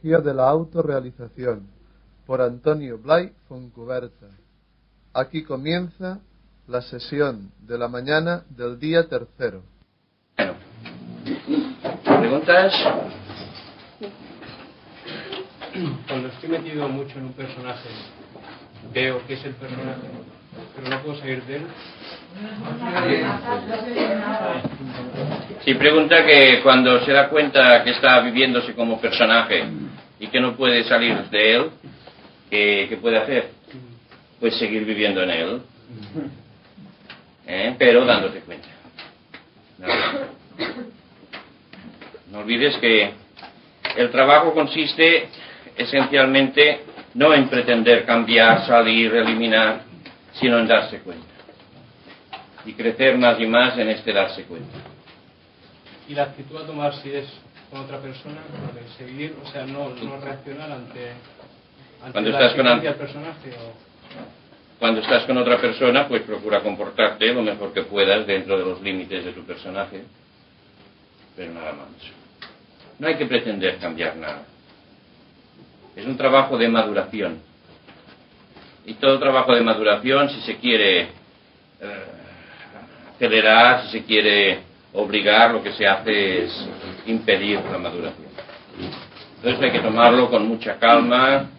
Psicología de la autorrealización, por Antonio Blay Foncuberta. Aquí comienza la sesión de la mañana del día tercero. Bueno, ¿preguntas? Cuando estoy metido mucho en un personaje, veo que es el personaje, pero no puedo salir de él. Si pregunta que cuando se da cuenta que está viviéndose como personaje y que no puede salir de él, ¿qué puede hacer? Pues seguir viviendo en él, pero dándote cuenta. No olvides que el trabajo consiste esencialmente no en pretender cambiar, salir, eliminar, sino en darse cuenta. Y crecer más y más en este darse cuenta. Y la actitud a tomar si es con otra persona, de seguir, o sea, no reaccionar ante cuando la estás existencia del personaje. Cuando estás con otra persona, pues procura comportarte lo mejor que puedas dentro de los límites de tu personaje, pero nada más. No hay que pretender cambiar nada. Es un trabajo de maduración. Y todo trabajo de maduración, si se quiere acelerar, si se quiere obligar, lo que se hace es impedir la maduración. Entonces hay que tomarlo con mucha calma,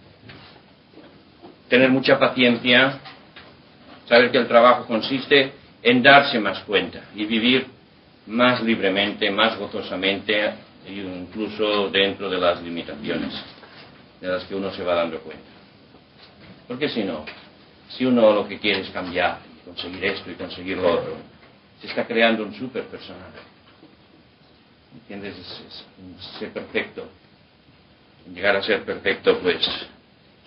tener mucha paciencia, saber que el trabajo consiste en darse más cuenta y vivir más libremente, más gozosamente, incluso dentro de las limitaciones de las que uno se va dando cuenta. Porque si no, si uno lo que quiere es cambiar, y conseguir esto y conseguir lo otro, se está creando un super personaje. ¿Entiendes? Es ser perfecto. Llegar a ser perfecto, pues,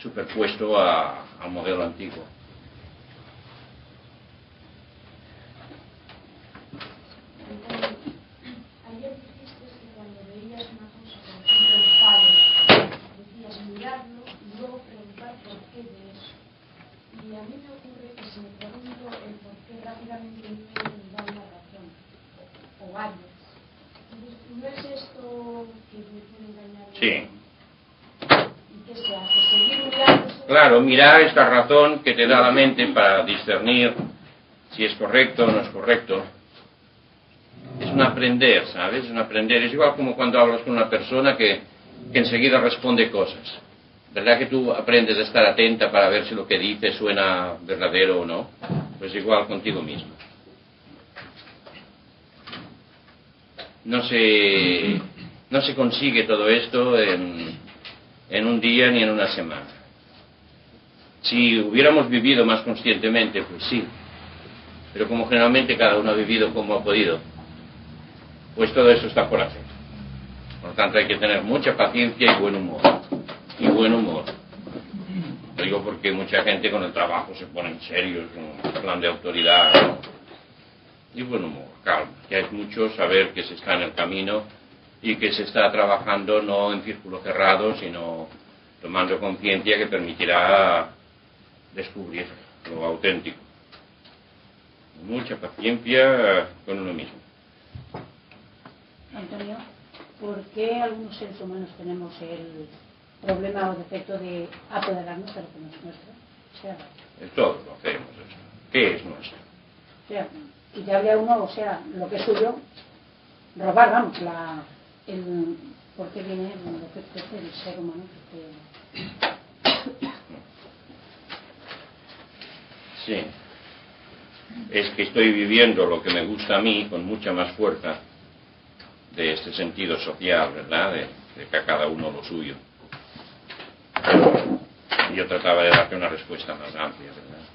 superpuesto al modelo antiguo. Ayer dijiste que cuando veías una cosa, por ejemplo, el padre, decías mirarlo y luego preguntar por qué de eso. Y a mí me ocurre que si me pregunto el por qué rápidamente me da una razón, o varias. Entonces, ¿no es esto que me puede engañar? Sí. ¿Y qué se hace? ¿Seguir mirando? Claro, mirar esta razón que te da la mente para discernir si es correcto o no es correcto. Es un aprender, ¿sabes? Es un aprender. Es igual como cuando hablas con una persona que enseguida responde cosas. ¿Verdad que tú aprendes a estar atenta para ver si lo que dice suena verdadero o no? Pues igual contigo mismo. No se consigue todo esto en un día ni en una semana. Si hubiéramos vivido más conscientemente, pues sí. Pero como generalmente cada uno ha vivido como ha podido, pues todo eso está por hacer. Por lo tanto hay que tener mucha paciencia y buen humor. Y buen humor. Lo digo porque mucha gente con el trabajo se pone en serio, es un plan de autoridad, ¿no? Y buen humor, calma. Que hay mucho saber que se está en el camino y que se está trabajando no en círculo cerrado, sino tomando conciencia que permitirá descubrir lo auténtico. Mucha paciencia con uno mismo. Antonio, ¿por qué algunos seres humanos tenemos el problema o defecto de apoderarnos de lo que no es nuestro? O sea, Todos lo hacemos eso. ¿Qué es nuestro? O sea, quitarle a uno, o sea, lo que es suyo, robar, vamos, ¿por qué viene el defecto del ser humano? Sí. Es que estoy viviendo lo que me gusta a mí con mucha más fuerza de este sentido social, ¿verdad? De que a cada uno lo suyo. Y yo trataba de darte una respuesta más amplia, ¿verdad?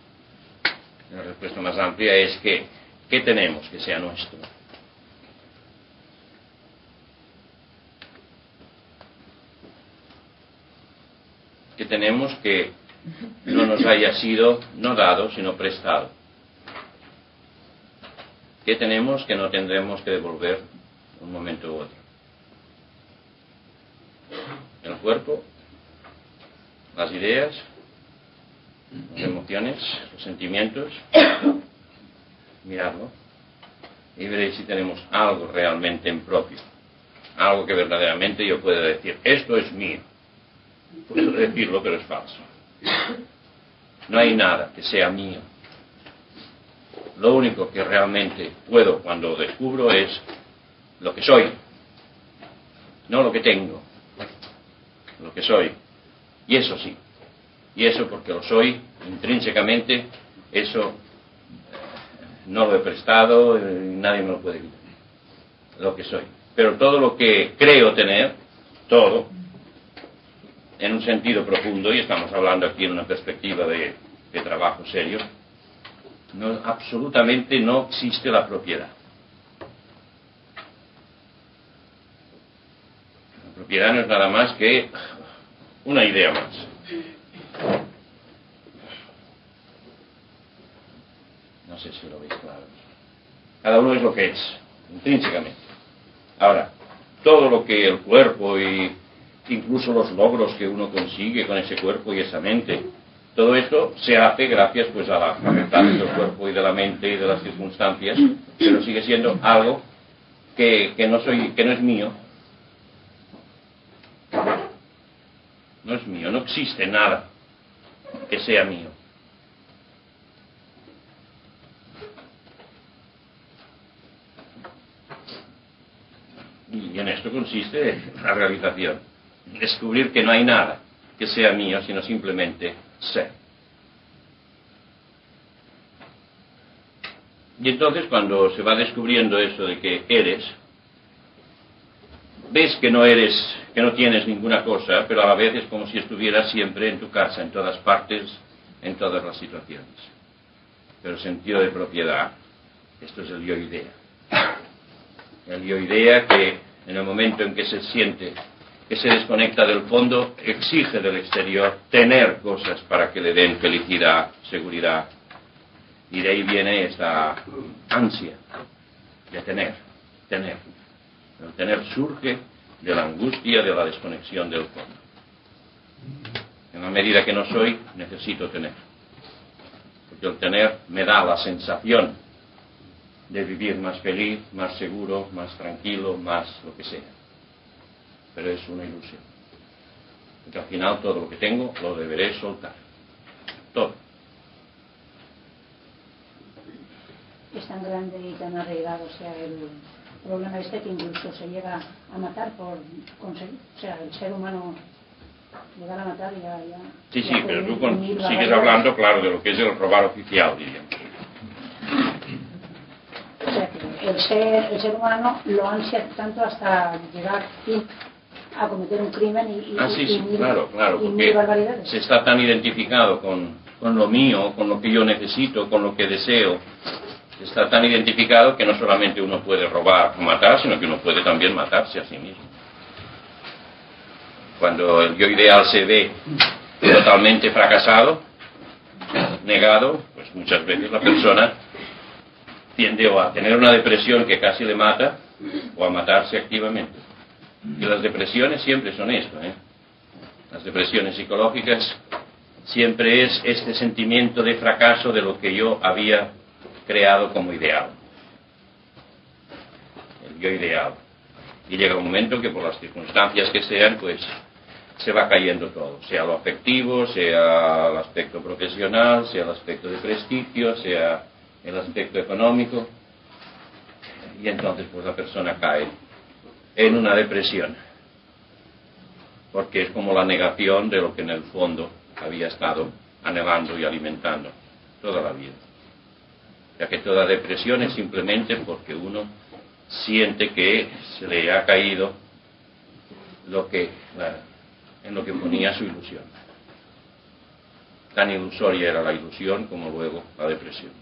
La respuesta más amplia es que, ¿qué tenemos que sea nuestro? ¿Qué tenemos que no nos haya sido no dado, sino prestado? ¿Qué tenemos que no tendremos que devolver un momento u otro? El cuerpo, las ideas, las emociones, los sentimientos. Miradlo y veréis si tenemos algo realmente en propio, algo que verdaderamente yo pueda decir, esto es mío, Puedo decirlo, pero es falso. No hay nada que sea mío. Lo único que realmente puedo cuando descubro es lo que soy, no lo que tengo, lo que soy. Y eso sí, y eso porque lo soy intrínsecamente, eso no lo he prestado, nadie me lo puede quitar, lo que soy. Pero todo lo que creo tener, todo, en un sentido profundo, y estamos hablando aquí en una perspectiva de trabajo serio, no, absolutamente no existe la propiedad. La propiedad no es nada más que una idea más. No sé si lo veis claro. Cada uno es lo que es, intrínsecamente. Ahora, todo lo que el cuerpo y incluso los logros que uno consigue con ese cuerpo y esa mente, todo esto se hace gracias pues a las facultades del cuerpo y de la mente y de las circunstancias, pero sigue siendo algo que no es mío. No es mío, no existe nada que sea mío. Y en esto consiste la realización. Descubrir que no hay nada que sea mío, sino simplemente ser. Y entonces cuando se va descubriendo eso de que eres, ves que no eres, que no tienes ninguna cosa, pero a la vez es como si estuvieras siempre en tu casa, en todas partes, en todas las situaciones. Pero el sentido de propiedad, esto es el yo-idea. El yo-idea que en el momento en que se siente que se desconecta del fondo, exige del exterior tener cosas para que le den felicidad, seguridad. Y de ahí viene esta ansia de tener. El tener surge de la angustia, de la desconexión del fondo. En la medida que no soy, necesito tener. Porque el tener me da la sensación de vivir más feliz, más seguro, más tranquilo, más lo que sea. Pero es una ilusión. Porque al final todo lo que tengo lo deberé soltar. Todo. Es tan grande y tan arraigado, o sea, el problema este que incluso se llega a matar por conseguir, o sea, el ser humano llegar a matar ya Sí, ya pero tú unir la sigues realidad. hablando, claro, de lo que es el robar oficial, diríamos. O sea, que el ser humano lo ansia tanto hasta llegar a cometer un crimen y Claro, y mil porque barbaridades. se está tan identificado con lo mío, con lo que yo necesito, con lo que deseo. Se está tan identificado que no solamente uno puede robar o matar, sino que uno puede también matarse a sí mismo. Cuando el yo ideal se ve totalmente fracasado, negado, pues muchas veces la persona tiende o a tener una depresión que casi le mata o a matarse activamente. Y las depresiones siempre son esto, Las depresiones psicológicas siempre es este sentimiento de fracaso de lo que yo había creado como ideal. El yo ideal. Y llega un momento que por las circunstancias que sean, pues se va cayendo todo, sea lo afectivo, sea el aspecto profesional, sea el aspecto de prestigio, sea el aspecto económico, y entonces pues la persona cae en una depresión, porque es como la negación de lo que en el fondo había estado anhelando y alimentando toda la vida. Ya que toda depresión es simplemente porque uno siente que se le ha caído en lo que ponía su ilusión. Tan ilusoria era la ilusión como luego la depresión.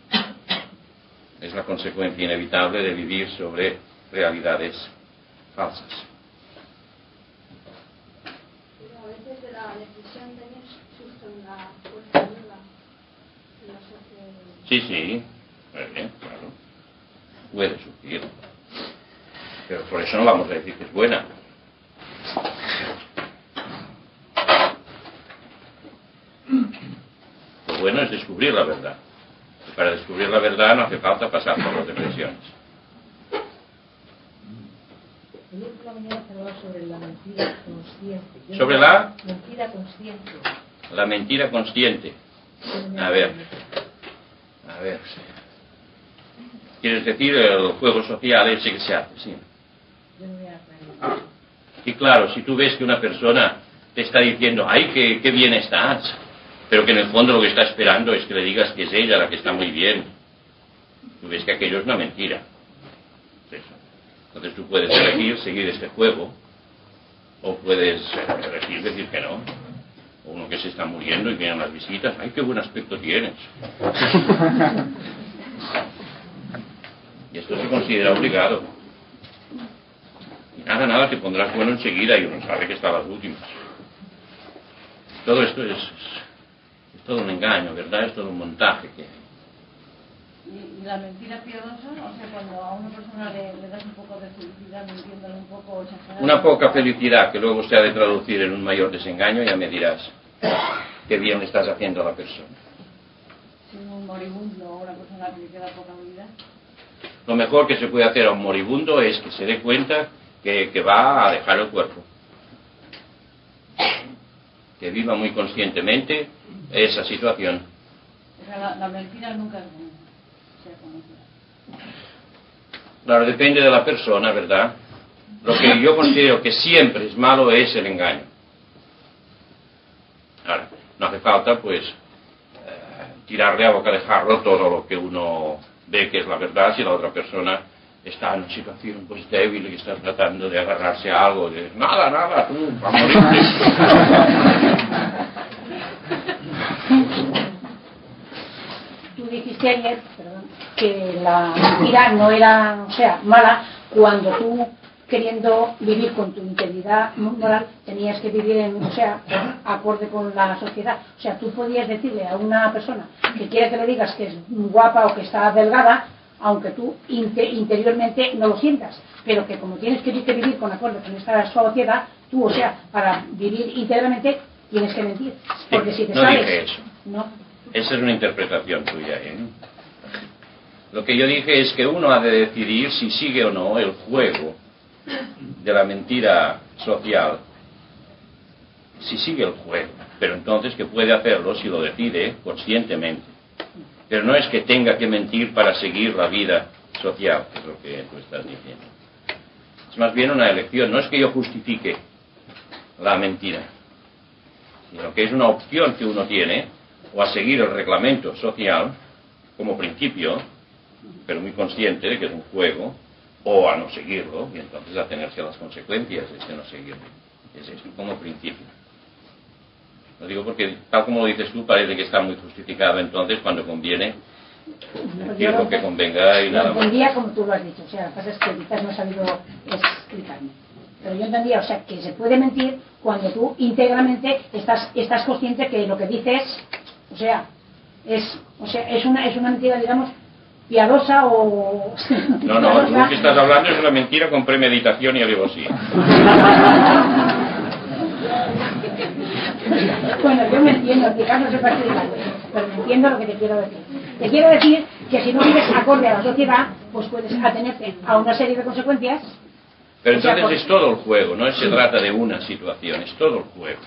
Es la consecuencia inevitable de vivir sobre realidades falsas. Pero a veces de la depresión tenés justo una fuerza nueva que nos hace... Sí, claro. Puede surgir. Pero por eso no vamos a decir que es buena. Lo bueno es descubrir la verdad. Y para descubrir la verdad no hace falta pasar por las depresiones. En un la mañana se hablaba sobre la mentira consciente. ¿Sobre la? Mentira consciente. La mentira consciente. A ver. ¿Quieres decir el juego social ese que se hace? Sí. Yo no voy a aclarar. Y claro, si tú ves que una persona te está diciendo, ay, qué bien estás, pero que en el fondo lo que está esperando es que le digas que es ella la que está muy bien, tú ves que aquello es una mentira. Eso. Entonces tú puedes elegir seguir este juego, o puedes elegir decir que no. O uno que se está muriendo y vienen las visitas, ay, qué buen aspecto tienes. Y esto se considera obligado. Y nada, te pondrás bueno enseguida y uno sabe que está a las últimas. Todo esto es todo un engaño, ¿verdad? Es todo un montaje que... ¿Y la mentira piadosa? O sea, cuando a una persona le das un poco de felicidad, mintiéndole un poco exagerado... Una poca felicidad que luego se ha de traducir en un mayor desengaño, ya me dirás qué bien le estás haciendo a la persona. Si un moribundo o una persona que le queda poca vida... Lo mejor que se puede hacer a un moribundo es que se dé cuenta que va a dejar el cuerpo. Que viva muy conscientemente esa situación. O sea, la mentira nunca es buena. Claro, depende de la persona, ¿verdad? Lo que yo considero que siempre es malo es el engaño. Ahora, no hace falta, pues, tirarle a bocadejarro todo lo que uno ve que es la verdad si la otra persona está en una situación pues débil y está tratando de agarrarse a algo, de nada, tú, a morirte. Tú dijiste ayer, que la mentira no era, o sea, mala, cuando tú, queriendo vivir con tu integridad moral, tenías que vivir en, o sea, acorde con la sociedad. O sea, tú podías decirle a una persona que quiere que le digas que es guapa o que está delgada, aunque tú interiormente no lo sientas, pero que como tienes que vivir con acorde con esta sociedad, tú, o sea, para vivir íntegramente tienes que mentir. Porque si te no sales... dije eso. No. Esa es una interpretación tuya, ¿eh? Lo que yo dije es que uno ha de decidir si sigue o no el juego de la mentira social, si sigue el juego, pero entonces que puede hacerlo si lo decide conscientemente. Pero no es que tenga que mentir para seguir la vida social, que es lo que tú estás diciendo. Es más bien una elección, no es que yo justifique la mentira, sino que es una opción que uno tiene, o a seguir el reglamento social como principio, pero muy consciente de que es un juego, o a no seguirlo, y entonces a tenerse a las consecuencias de no seguirlo. Es eso, como principio. Lo digo porque, tal como lo dices tú, parece que está muy justificado entonces cuando conviene decir lo que convenga y nada más. Yo entendía como tú lo has dicho, o sea, lo que pasa es que quizás no he sabido explicarme. Pero yo entendía, o sea, que se puede mentir cuando tú íntegramente estás consciente que lo que dices, o sea, es una mentira, digamos, piadosa o... No, tú lo que estás hablando es una mentira con premeditación y alevosía. Bueno, yo me entiendo, quizás no sepa explicarlo, pero me entiendo lo que te quiero decir. Te quiero decir que si no vives acorde a la sociedad, pues puedes atenerte a una serie de consecuencias. Pero entonces es todo el juego, no se trata de una situación, es todo el juego.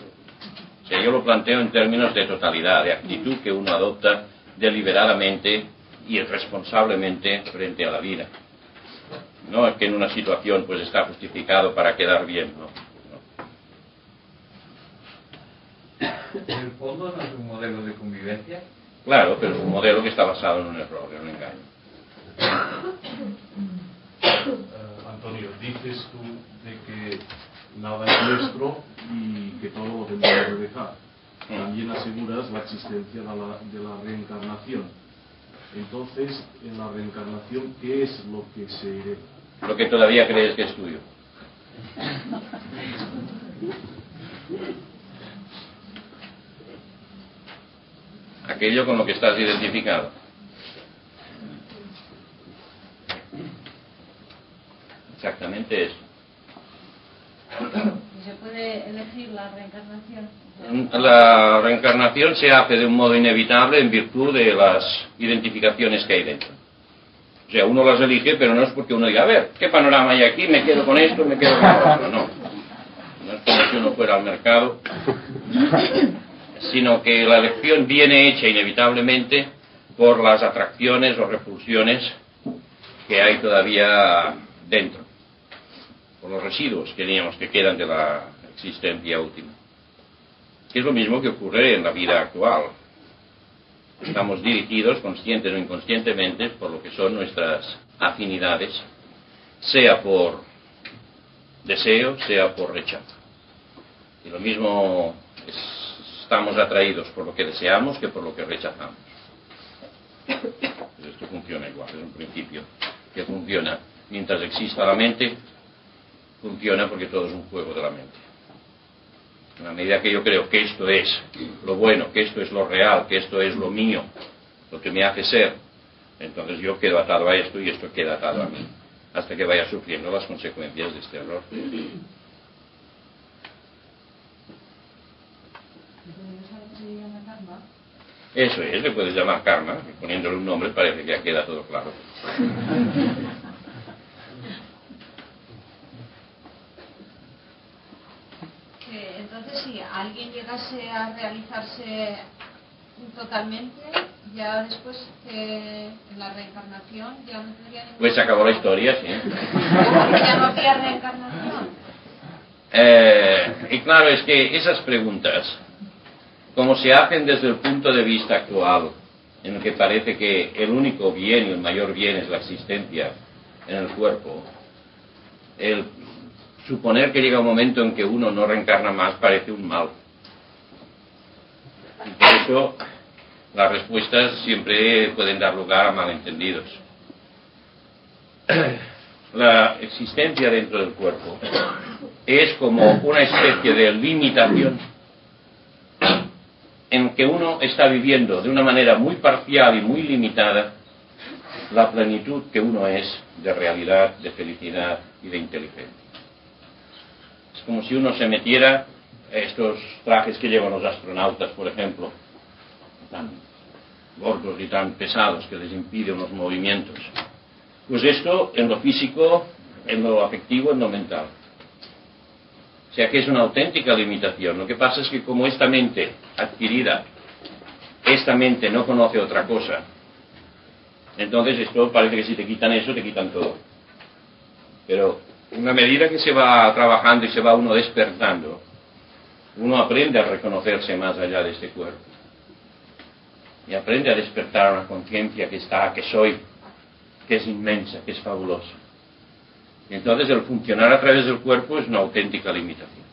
O sea, yo lo planteo en términos de totalidad, de actitud que uno adopta deliberadamente y responsablemente frente a la vida. No es que en una situación pues está justificado para quedar bien, no. ¿En el fondo no es un modelo de convivencia? Claro, pero es un modelo que está basado en un error, en un engaño. Antonio, dices tú de que nada es nuestro y que todo lo tenemos que dejar. También aseguras la existencia de la reencarnación. Entonces, en la reencarnación, ¿qué es lo que se hereda? Lo que todavía crees que es tuyo. Aquello con lo que estás identificado. Exactamente eso. ¿Y se puede elegir la reencarnación? La reencarnación se hace de un modo inevitable en virtud de las identificaciones que hay dentro. O sea, uno las elige, pero no es porque uno diga, a ver, ¿qué panorama hay aquí? Me quedo con esto, me quedo con lo otro. No. No es como si uno fuera al mercado, sino que la elección viene hecha inevitablemente por las atracciones o repulsiones que hay todavía dentro, por los residuos que teníamos que quedan de la existencia última. Que es lo mismo que ocurre en la vida actual. Estamos dirigidos, conscientes o inconscientemente, por lo que son nuestras afinidades, sea por deseo, sea por rechazo. Y lo mismo estamos atraídos por lo que deseamos que por lo que rechazamos. Pues esto funciona igual, es un principio que funciona. Mientras exista la mente, funciona porque todo es un juego de la mente. En la medida que yo creo que esto es lo bueno, que esto es lo real, que esto es lo mío, lo que me hace ser, entonces yo quedo atado a esto y esto queda atado a mí, hasta que vaya sufriendo las consecuencias de este error. Eso es, le puedes llamar karma, y poniéndole un nombre parece que ya queda todo claro. Entonces, si alguien llegase a realizarse totalmente, ya después en la reencarnación ya no tendría ningún... Pues se acabó la historia, sí. Ya no había reencarnación. Y claro, es que esas preguntas, como se hacen desde el punto de vista actual, en el que parece que el único bien y el mayor bien es la existencia en el cuerpo, el suponer que llega un momento en que uno no reencarna más parece un mal. Y por eso las respuestas siempre pueden dar lugar a malentendidos. La existencia dentro del cuerpo es como una especie de limitación en que uno está viviendo de una manera muy parcial y muy limitada la plenitud que uno es de realidad, de felicidad y de inteligencia. Es como si uno se metiera estos trajes que llevan los astronautas, por ejemplo, tan gordos y tan pesados que les impiden los movimientos. Pues esto en lo físico, en lo afectivo, en lo mental. O sea que es una auténtica limitación. Lo que pasa es que como esta mente adquirida, esta mente no conoce otra cosa, entonces esto parece que si te quitan eso, te quitan todo. Pero en la medida que se va trabajando y se va uno despertando, uno aprende a reconocerse más allá de este cuerpo. Y aprende a despertar una conciencia que está, que soy, que es inmensa, que es fabulosa. Y entonces el funcionar a través del cuerpo es una auténtica limitación.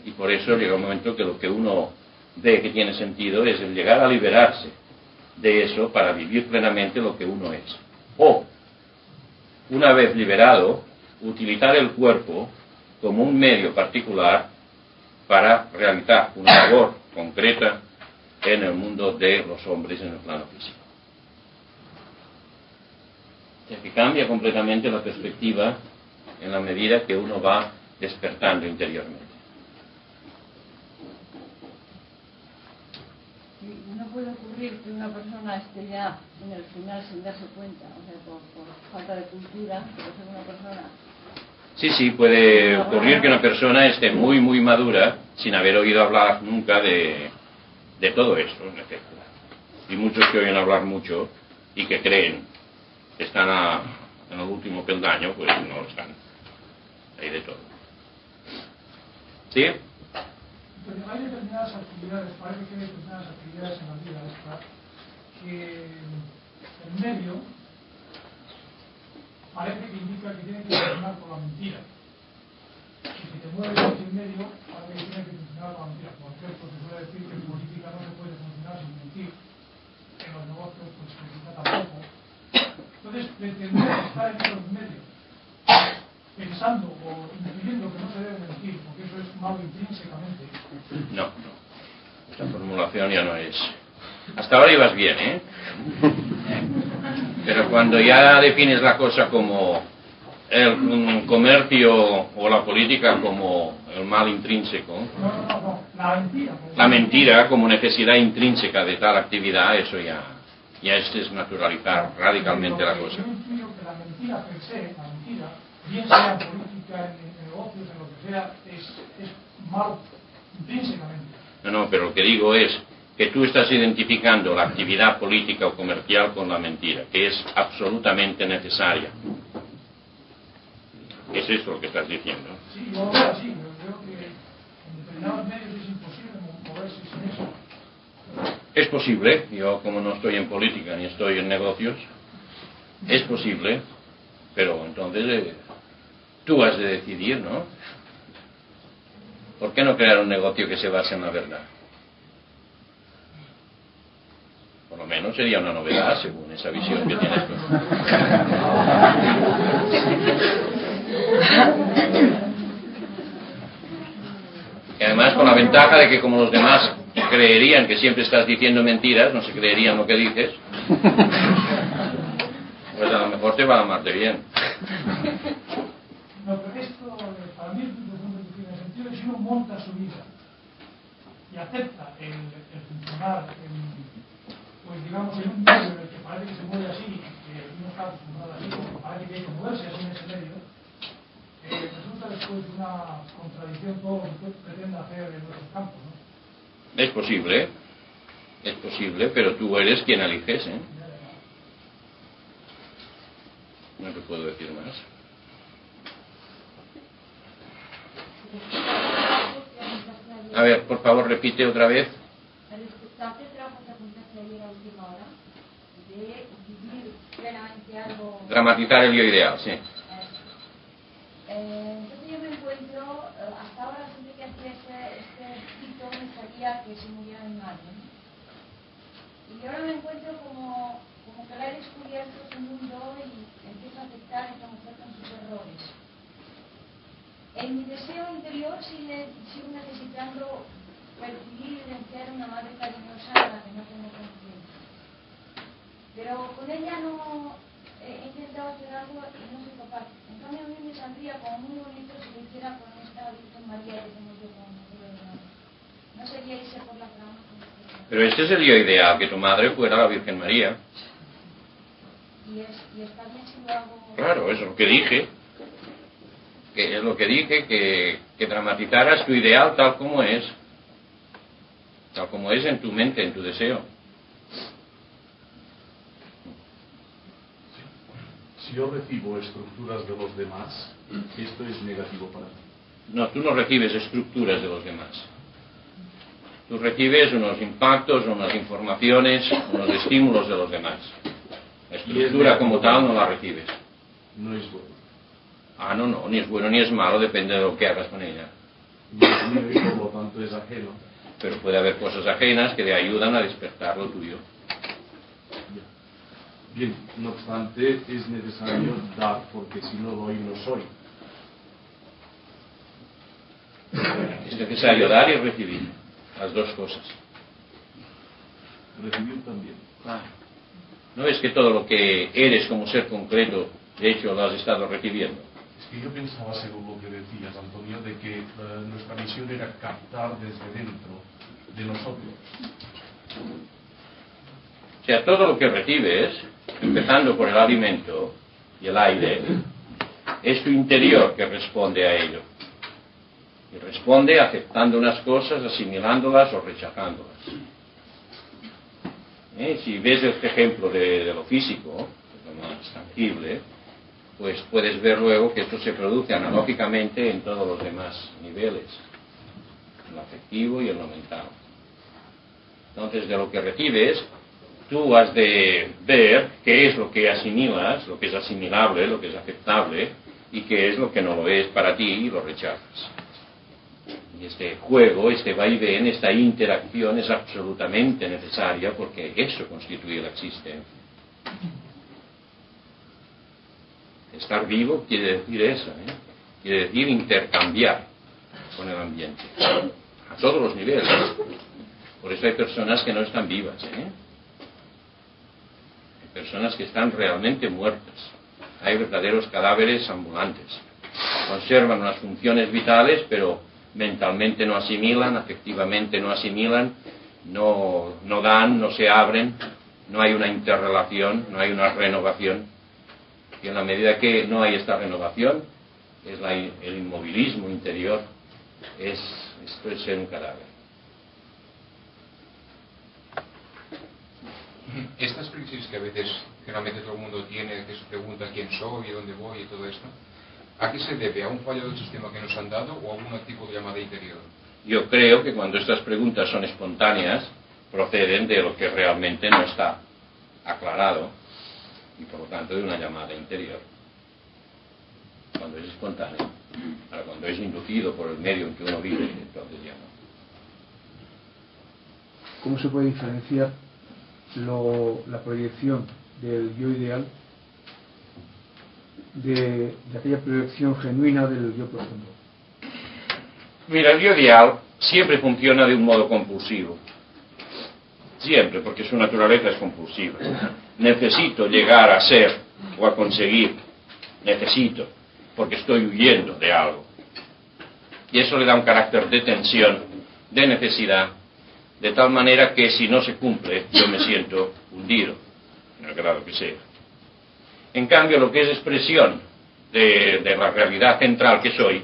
Y por eso llega un momento que lo que uno ve que tiene sentido es el llegar a liberarse de eso para vivir plenamente lo que uno es. O, una vez liberado, utilizar el cuerpo como un medio particular para realizar una labor concreta en el mundo de los hombres en el plano físico. O sea que cambia completamente la perspectiva en la medida que uno va despertando interiormente. ¿No puede ocurrir que una persona esté ya en el final sin darse cuenta? O sea, por falta de cultura, por ser una persona... Sí, puede ocurrir que una persona esté muy, muy madura sin haber oído hablar nunca de todo esto, en efecto. Y muchos que oyen hablar mucho y que creen que están en el último peldaño, pues no lo están. Hay de todo. ¿Sí? Pero hay determinadas actividades, parece que hay determinadas actividades en la vida esta, que el medio parece que indica que tiene que funcionar con la mentira. Y si te mueves hacia el medio, parece que tiene que funcionar con la mentira. Por ejemplo, se suele decir que en política no se puede funcionar sin mentir, en los negocios pues quizá tampoco. Entonces, pretender estar en esos medios, pensando o influyendo que no se debe mentir, porque eso es malo intrínsecamente. No. Esta formulación ya no es. Hasta ahora ibas bien, ¿eh? Pero cuando ya defines la cosa como el comercio o la política como el mal intrínseco, No. La mentira. La mentira como necesidad intrínseca de tal actividad, eso ya Ya es desnaturalizar radicalmente la cosa. Yo intuyo que la mentira per se, la mentira, bien sea en política, en negocios, en lo que sea, es malo, intrínsecamente. No, pero lo que digo es que tú estás identificando la actividad política o comercial con la mentira, que es absolutamente necesaria. ¿Es eso lo que estás diciendo? Sí, yo ahora sí, pero creo que en determinados medios es imposible moverse sin eso. Es posible, yo como no estoy en política ni estoy en negocios, es posible, pero entonces tú has de decidir, ¿no? ¿Por qué no crear un negocio que se base en la verdad? Por lo menos sería una novedad según esa visión que tienes tú. Y además con la ventaja de que como los demás creerían que siempre estás diciendo mentiras, no se creerían lo que dices, pues a lo mejor te va a amarte bien. No, pero esto, para mí, tiene sentido si uno monta su vida y acepta el funcionar, pues digamos, en un medio en el que parece que se mueve así, que uno está acostumbrado así, parece que hay que moverse así en ese medio, resulta después una contradicción todo lo que usted pretende hacer en nuestros campos, ¿no? Es posible, pero tú eres quien eliges, ¿eh? No te puedo decir más. A ver, por favor, repite otra vez. Respecto al trabajo que apuntaste ayer a última hora, de vivir plenamente algo... Dramatizar el yo ideal, sí. Entonces yo me encuentro, hasta ahora siempre que hacía este escrito me salía que se muriera mi madre, ¿no? Y ahora me encuentro como que la he descubierto su mundo y empiezo a aceptar a esta mujer con sus errores. En mi deseo interior sigo necesitando percibir y vivenciar una madre cariñosa a la que no tengo conciencia. Pero con ella no he intentado hacer algo y no soy capaz. En cambio a mí me saldría como muy bonito si lo hiciera con esta Virgen María que tengo yo con el hermano. No sería irse por la trama. Pero este es el yo ideal, que tu madre fuera la Virgen María. Y está bien si lo hago... Claro, eso es lo que dije. Que es lo que dije, que dramatizaras tu ideal tal como es en tu mente, en tu deseo. Si yo recibo estructuras de los demás, esto es negativo para mí. No, tú no recibes estructuras de los demás. Tú recibes unos impactos, unas informaciones, unos estímulos de los demás. La estructura como tal no la recibes. No es bueno. No, ni es bueno ni es malo, depende de lo que hagas con ella. No es mío y por lo tanto es ajeno. Pero puede haber cosas ajenas que te ayudan a despertar lo tuyo. Bien, no obstante, es necesario dar, porque si no doy, no soy. Es necesario dar y recibir, las dos cosas. Recibir también. No es que todo lo que eres como ser concreto, de hecho, lo has estado recibiendo. Es que yo pensaba, según lo que decías, Antonio, de que nuestra misión era captar desde dentro de nosotros. O sea, todo lo que recibes, empezando por el alimento y el aire, es tu interior que responde a ello. Y responde aceptando unas cosas, asimilándolas o rechazándolas. Si ves este ejemplo de lo físico, lo más tangible, pues puedes ver luego que esto se produce analógicamente en todos los demás niveles, en lo afectivo y en lo mental. Entonces, de lo que recibes, tú has de ver qué es lo que asimilas, lo que es asimilable, lo que es aceptable, y qué es lo que no lo es para ti y lo rechazas. Y este juego, este vaivén, esta interacción es absolutamente necesaria porque eso constituye la existencia. Estar vivo quiere decir eso, quiere decir intercambiar con el ambiente, a todos los niveles. Por eso hay personas que no están vivas, hay personas que están realmente muertas. Hay verdaderos cadáveres ambulantes. Conservan unas funciones vitales, pero mentalmente no asimilan, afectivamente no asimilan, no dan, no se abren, no hay una interrelación, no hay una renovación. Y en la medida que no hay esta renovación, es el inmovilismo interior, esto es ser un cadáver. Estas crisis que a veces, generalmente todo el mundo tiene, que se pregunta quién soy, dónde voy y todo esto, ¿a qué se debe? ¿A un fallo del sistema que nos han dado o a algún tipo de llamada interior? Yo creo que cuando estas preguntas son espontáneas, proceden de lo que realmente no está aclarado y por lo tanto de una llamada interior. Cuando es espontáneo. Ahora, cuando es inducido por el medio en que uno vive, entonces ya no. ¿Cómo se puede diferenciar la proyección del yo ideal de aquella proyección genuina del yo profundo? Mira, el yo ideal siempre funciona de un modo compulsivo. Siempre, porque su naturaleza es compulsiva. Necesito llegar a ser o a conseguir. Necesito, porque estoy huyendo de algo. Y eso le da un carácter de tensión, de necesidad, de tal manera que si no se cumple, yo me siento hundido, en el grado que sea. En cambio, lo que es expresión de la realidad central que soy,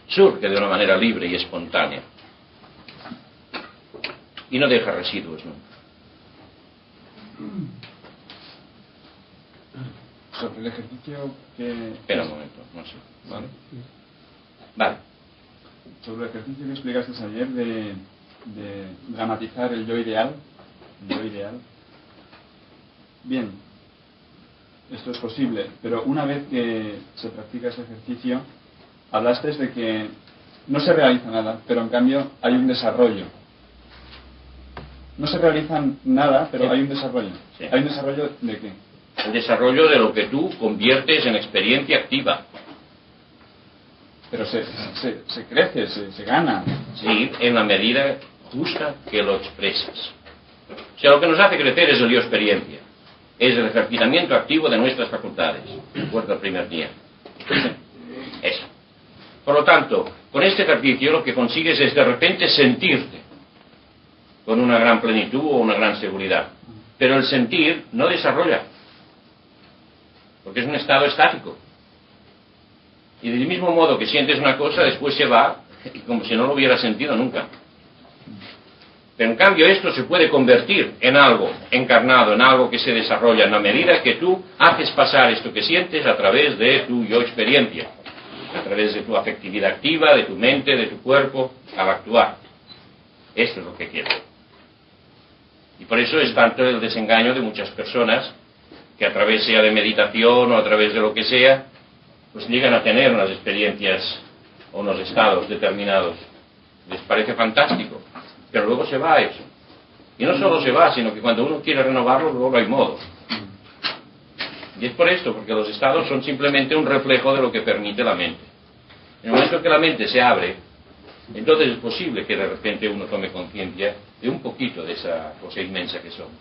surge de una manera libre y espontánea. Y no deja residuos nunca. Sobre el ejercicio que... Espera un momento, no sé. ¿Vale? Vale. Sobre el ejercicio que explicaste ayer de dramatizar el yo ideal. El yo ideal. Bien, esto es posible, pero una vez que se practica ese ejercicio, hablaste de que no se realiza nada, pero en cambio hay un desarrollo. No se realiza nada, pero hay un desarrollo. Sí. ¿Hay un desarrollo de qué? El desarrollo de lo que tú conviertes en experiencia activa. Pero se crece, se gana. Sí, en la medida justa que lo expresas. O sea, lo que nos hace crecer es el yo experiencia. Es el ejercitamiento activo de nuestras facultades. Recuerda el primer día. Eso. Por lo tanto, con este ejercicio lo que consigues es de repente sentirte con una gran plenitud o una gran seguridad. Pero el sentir no desarrolla. Porque es un estado estático. Y del mismo modo que sientes una cosa, después se va, como si no lo hubiera sentido nunca. Pero en cambio esto se puede convertir en algo encarnado, en algo que se desarrolla en la medida que tú haces pasar esto que sientes a través de tu yo experiencia, a través de tu afectividad activa, de tu mente, de tu cuerpo, al actuar. Esto es lo que quiero. Y por eso es tanto el desengaño de muchas personas que a través sea de meditación o a través de lo que sea, pues llegan a tener unas experiencias o unos estados determinados. Les parece fantástico, pero luego se va eso. Y no solo se va, sino que cuando uno quiere renovarlo, luego no hay modo. Y es por esto, porque los estados son simplemente un reflejo de lo que permite la mente. En el momento en que la mente se abre, entonces es posible que de repente uno tome conciencia de un poquito de esa cosa inmensa que somos.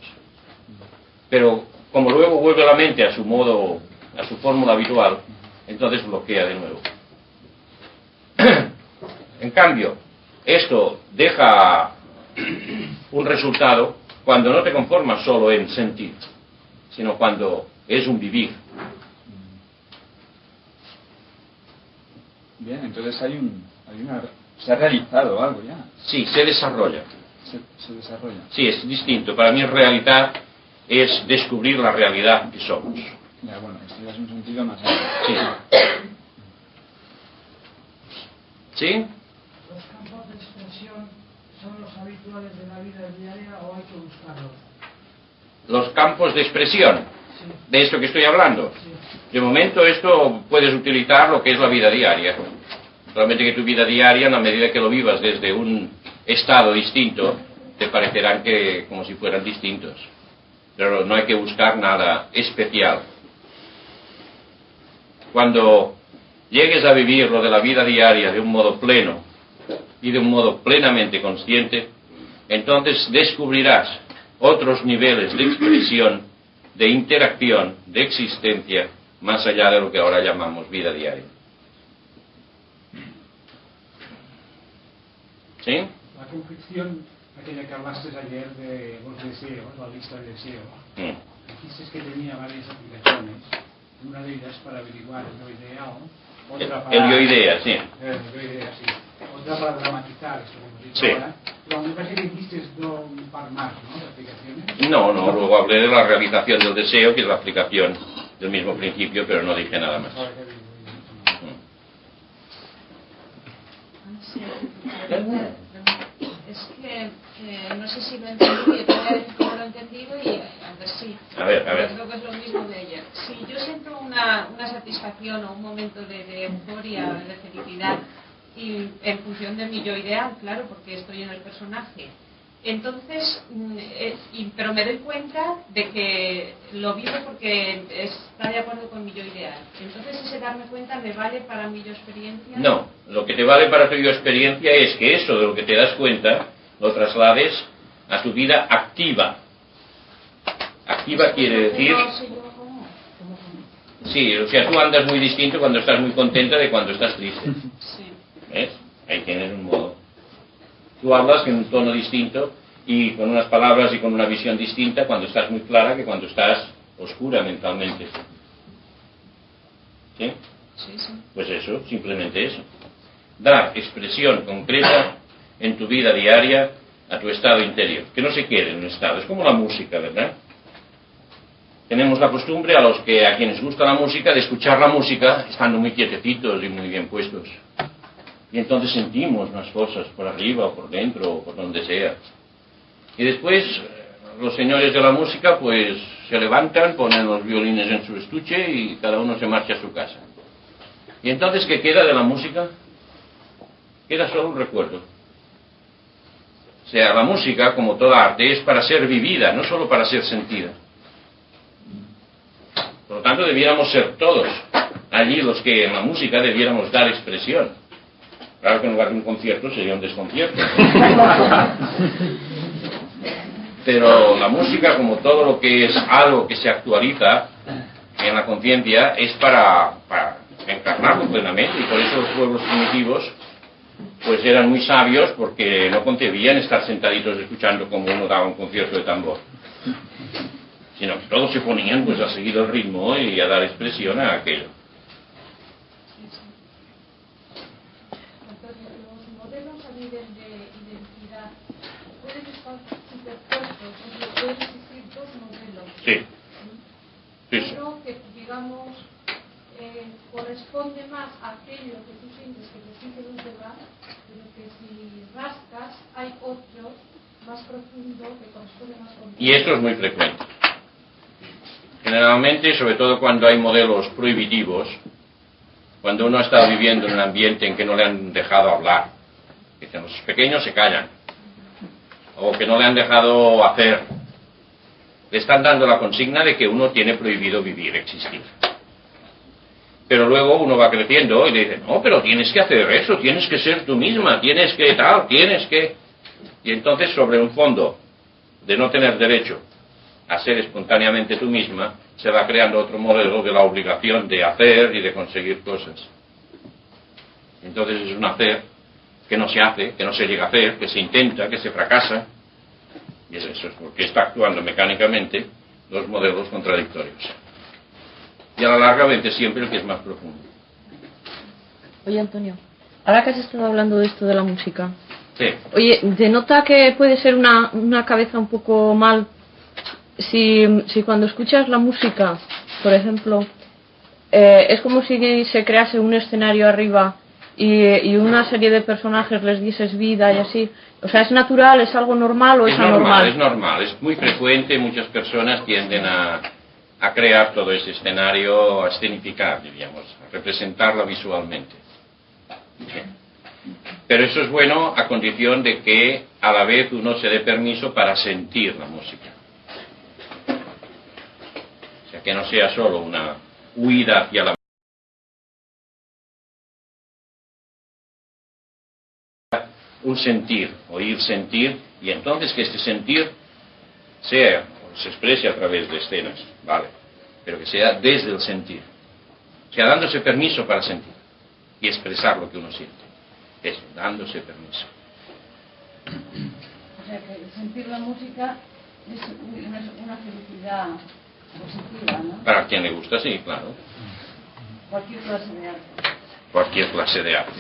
Pero como luego vuelve la mente a su modo, a su fórmula habitual, entonces bloquea de nuevo. En cambio, esto deja un resultado cuando no te conformas solo en sentir, sino cuando es un vivir. Bien, entonces se ha realizado algo ya. Sí, se desarrolla. Se desarrolla. Sí, es distinto. Para mí realidad es descubrir la realidad que somos. Ya, bueno, esto ya es un sentido más amplio. Sí. ¿Sí? ¿Los campos de expresión son los habituales de la vida diaria o hay que buscarlos? Los campos de expresión, Sí. de esto que estoy hablando. Sí. De momento esto puedes utilizar lo que es la vida diaria. Solamente que tu vida diaria, en la medida que lo vivas desde un estado distinto, te parecerán que como si fueran distintos. Pero no hay que buscar nada especial. Cuando llegues a vivir lo de la vida diaria de un modo pleno y de un modo plenamente consciente, entonces descubrirás otros niveles de expresión, de interacción, de existencia, más allá de lo que ahora llamamos vida diaria. ¿Sí? La conflicción aquella que hablaste ayer de los deseos, la lista de deseos. Dijiste que tenía varias aplicaciones. Una de ellas para averiguar el yo ideal, otra para... El yo idea, sí. El yo idea, sí. Otra para dramatizar, esto que hemos dicho sí. ahora. Pero me parece que dijiste un par más, ¿no?, de aplicaciones. No, luego hablé de la realización del deseo, que es la aplicación del mismo principio, pero no dije nada más. Sí. Es que no sé si lo he entendido, yo te voy a decir cómo lo he entendido y a ver si. A ver. Creo que es lo mismo de ella. Si yo siento una satisfacción o un momento de euforia, de felicidad, y en función de mi yo ideal, claro, porque estoy en el personaje. Entonces, pero me doy cuenta de que lo vivo porque está de acuerdo con mi yo ideal. Entonces, ese darme cuenta me vale para mi yo experiencia. No, lo que te vale para tu yo experiencia es que eso de lo que te das cuenta lo traslades a tu vida activa. Activa quiere decir... Sí, o sea, tú andas muy distinto cuando estás muy contenta de cuando estás triste. ¿Ves? Ahí tienes un modo. Tú hablas en un tono distinto y con unas palabras y con una visión distinta cuando estás muy clara que cuando estás oscura mentalmente. ¿Sí? Sí. Pues eso, simplemente eso. Dar expresión concreta en tu vida diaria a tu estado interior, que no se quede en un estado. Es como la música, ¿verdad? Tenemos la costumbre a quienes gusta la música de escuchar la música estando muy quietecitos y muy bien puestos. Y entonces sentimos más cosas por arriba o por dentro o por donde sea. Y después los señores de la música pues se levantan, ponen los violines en su estuche y cada uno se marcha a su casa. ¿Y entonces qué queda de la música? Queda solo un recuerdo. O sea, la música, como toda arte, es para ser vivida, no solo para ser sentida. Por lo tanto, debiéramos ser todos allí los que en la música debiéramos dar expresión. Claro que en lugar de un concierto sería un desconcierto. Pero la música, como todo lo que es algo que se actualiza en la conciencia, es para encarnarlo plenamente. Y por eso los pueblos primitivos pues eran muy sabios, porque no concebían estar sentaditos escuchando como uno daba un concierto de tambor, sino que todos se ponían pues a seguir el ritmo y a dar expresión a aquello. Los modelos a nivel de identidad pueden estar superpuestos, porque pueden existir dos modelos. Sí. Uno que, digamos, corresponde más a aquello que tú sientes que te sienten los demás, pero que si rascas hay otro más profundo que corresponde más con... Y esto es muy frecuente. Generalmente, sobre todo cuando hay modelos prohibitivos, cuando uno está viviendo en un ambiente en que no le han dejado hablar, que los pequeños se callan, o que no le han dejado hacer, le están dando la consigna de que uno tiene prohibido vivir, existir. Pero luego uno va creciendo y le dice, no, pero tienes que hacer eso, tienes que ser tú misma, tienes que tal, tienes que... Y entonces sobre un fondo de no tener derecho a ser espontáneamente tú misma, se va creando otro modelo de la obligación de hacer y de conseguir cosas. Entonces es un hacer que no se hace, que no se llega a hacer, que se intenta, que se fracasa. Y es eso, es porque está actuando mecánicamente dos modelos contradictorios. Y a la larga vence siempre el que es más profundo. Oye, Antonio, ahora que has estado hablando de esto de la música, sí. Oye, ¿denota que puede ser una cabeza un poco mal si cuando escuchas la música, por ejemplo, es como si se crease un escenario arriba y una serie de personajes les dieses vida y así? O sea, ¿es natural, es algo normal o es anormal? Es normal, es muy frecuente, muchas personas tienden a crear todo ese escenario, a escenificar, diríamos, a representarlo visualmente. ¿Sí? Pero eso es bueno a condición de que a la vez uno se dé permiso para sentir la música. O sea, que no sea solo una huida hacia la un sentir, oír sentir, y entonces que este sentir sea, o se exprese a través de escenas, ¿vale? Pero que sea desde el sentir. O sea, dándose permiso para sentir y expresar lo que uno siente. Eso, dándose permiso. sea que sentir la música es una felicidad positiva, ¿no? Para quien le gusta, sí, claro. Cualquier clase de arte. Cualquier clase de arte.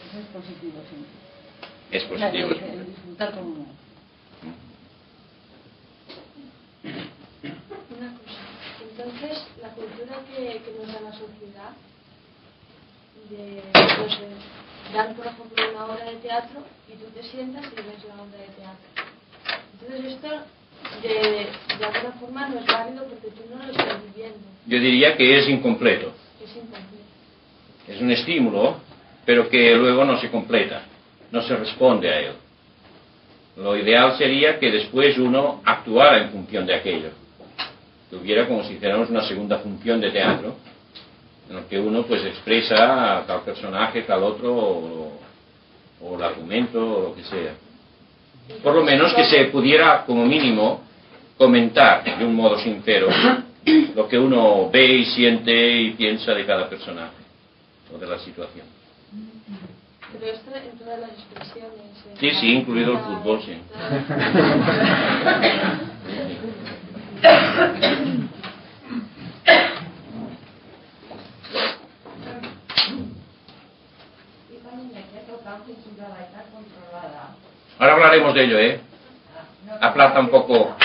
Eso es positivo siempre. Es positivo. O sea, el disfrutar como... Una cosa. Entonces, la cultura que nos da la sociedad, pues, dan, por ejemplo, una obra de teatro y tú te sientas y ves la obra de teatro. Entonces, esto de alguna forma no es válido porque tú no lo estás viviendo. Yo diría que es incompleto. Es incompleto. Es un estímulo, pero que luego no se completa, no se responde a él. Lo ideal sería que después uno actuara en función de aquello. Tuviera como si hiciéramos una segunda función de teatro, en la que uno pues expresa a tal personaje, tal otro, o el argumento, o lo que sea. Por lo menos que se pudiera, como mínimo, comentar de un modo sincero lo que uno ve y siente y piensa de cada personaje, o de la situación. Pero esto en todas las expresiones. Sí, sí, incluido el fútbol, sí. Ahora hablaremos de ello, ¿eh? Aplata un poco.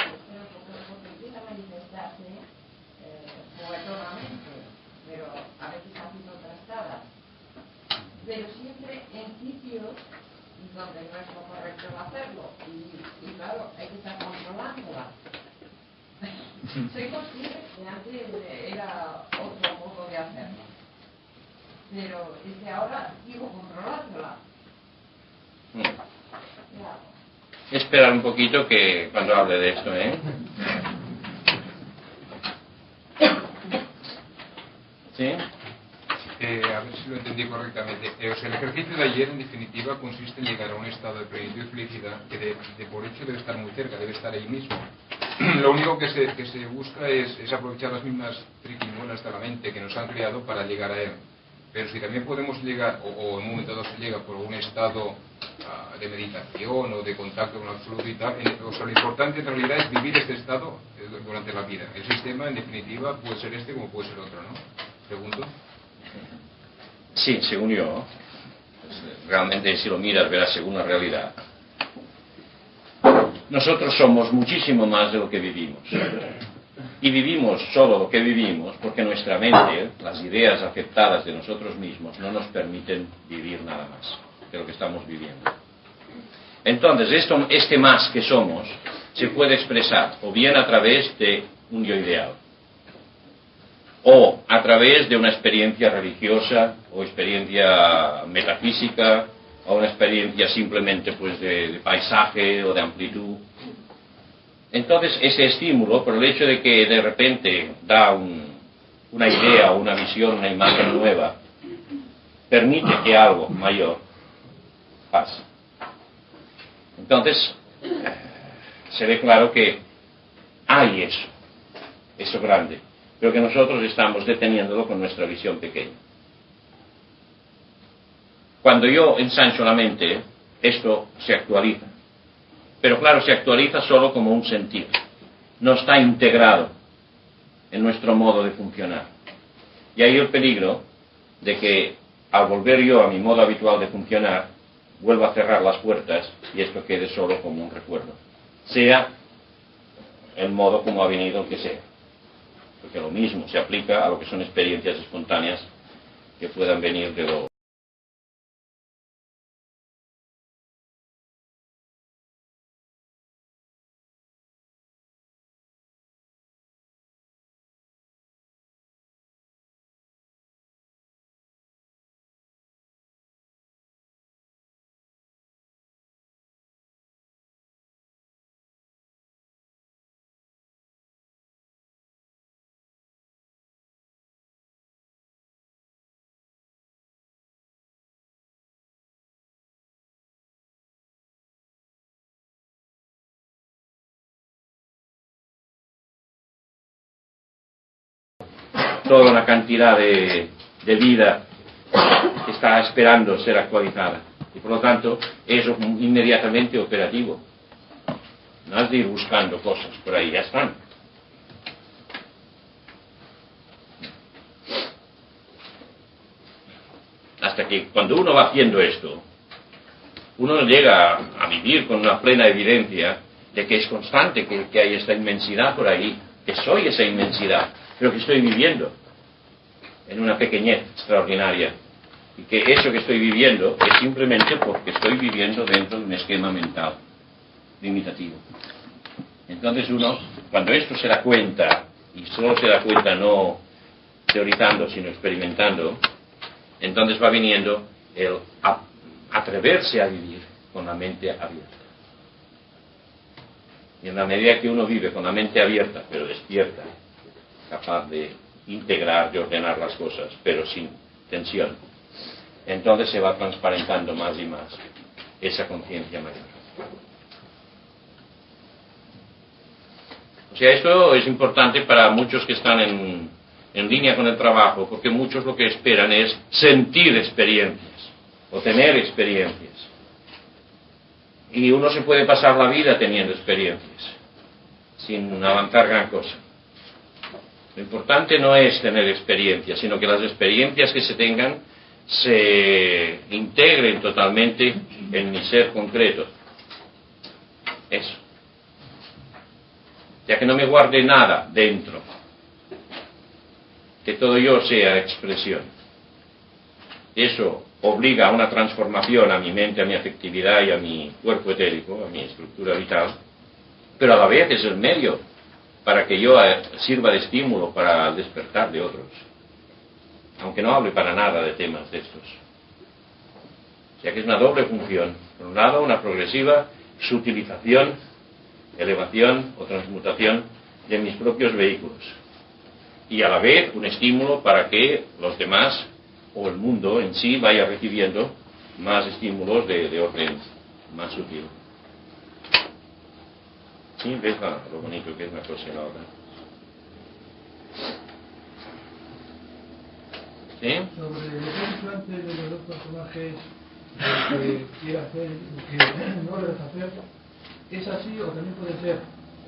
Pero siempre en sitios donde no es lo correcto hacerlo y claro, hay que estar controlándola. Soy consciente que antes era otro modo de hacerlo, pero es que ahora sigo controlándola. Esperar un poquito que cuando hable de esto, ¿eh? ¿Sí? A ver si lo entendí correctamente. O sea, el ejercicio de ayer, en definitiva, consiste en llegar a un estado de plenitud y felicidad que de por hecho debe estar muy cerca, debe estar ahí mismo. Lo único que se busca es aprovechar las mismas triquiñuelas de la mente que nos han creado para llegar a él. Pero si también podemos llegar, o en un momento dado se llega por un estado de meditación o de contacto con el absoluto y tal, o sea, lo importante en realidad es vivir este estado durante la vida. El sistema, en definitiva, puede ser este como puede ser otro, ¿no? Pregunto. Sí, según yo, realmente si lo miras verás según la realidad. Nosotros somos muchísimo más de lo que vivimos. Y vivimos solo lo que vivimos porque nuestra mente, las ideas aceptadas de nosotros mismos, no nos permiten vivir nada más de lo que estamos viviendo. Entonces, este más que somos se puede expresar o bien a través de un yo ideal, o a través de una experiencia religiosa o experiencia metafísica o una experiencia simplemente pues de paisaje o de amplitud. Entonces ese estímulo, por el hecho de que de repente da una idea o una visión, una imagen nueva, permite que algo mayor pase. Entonces se ve claro que hay eso grande, pero que nosotros estamos deteniéndolo con nuestra visión pequeña. Cuando yo ensancho la mente, esto se actualiza. Pero claro, se actualiza solo como un sentir. No está integrado en nuestro modo de funcionar. Y ahí el peligro de que al volver yo a mi modo habitual de funcionar, vuelva a cerrar las puertas y esto quede solo como un recuerdo. Sea el modo como ha venido el que sea. Porque lo mismo se aplica a lo que son experiencias espontáneas que puedan venir de lo toda una cantidad de vida que está esperando ser actualizada. Y por lo tanto es inmediatamente operativo. No has de ir buscando cosas, por ahí ya están. Hasta que cuando uno va haciendo esto, uno llega a vivir con una plena evidencia de que es constante, que hay esta inmensidad por ahí, que soy esa inmensidad, pero que estoy viviendo en una pequeñez extraordinaria. Y que eso que estoy viviendo es simplemente porque estoy viviendo dentro de un esquema mental limitativo. Entonces uno, cuando esto se da cuenta, y solo se da cuenta no teorizando, sino experimentando, entonces va viniendo el atreverse a vivir con la mente abierta. Y en la medida que uno vive con la mente abierta, pero despierta, capaz de integrar, de ordenar las cosas, pero sin tensión, entonces se va transparentando más y más esa conciencia mayor. O sea, esto es importante para muchos que están en línea con el trabajo, porque muchos lo que esperan es sentir experiencias o tener experiencias. Y uno se puede pasar la vida teniendo experiencias sin avanzar gran cosa. Lo importante no es tener experiencias, sino que las experiencias que se tengan se integren totalmente en mi ser concreto. Eso. Ya que no me guarde nada dentro, que todo yo sea expresión. Eso obliga a una transformación a mi mente, a mi afectividad y a mi cuerpo etérico, a mi estructura vital, pero a la vez es el medio para que yo sirva de estímulo para el despertar de otros, aunque no hable para nada de temas de estos. O sea que es una doble función. Por un lado, una progresiva sutilización, elevación o transmutación de mis propios vehículos, y a la vez un estímulo para que los demás o el mundo en sí vaya recibiendo más estímulos de orden más sutil. ¿Sí? ¿Ves lo bonito que es una cosa y la otra? ¿Sí? Sobre lo que he dicho antes de los dos personajes, lo que quiere hacer y lo que no debes hacer, ¿es así o también puede ser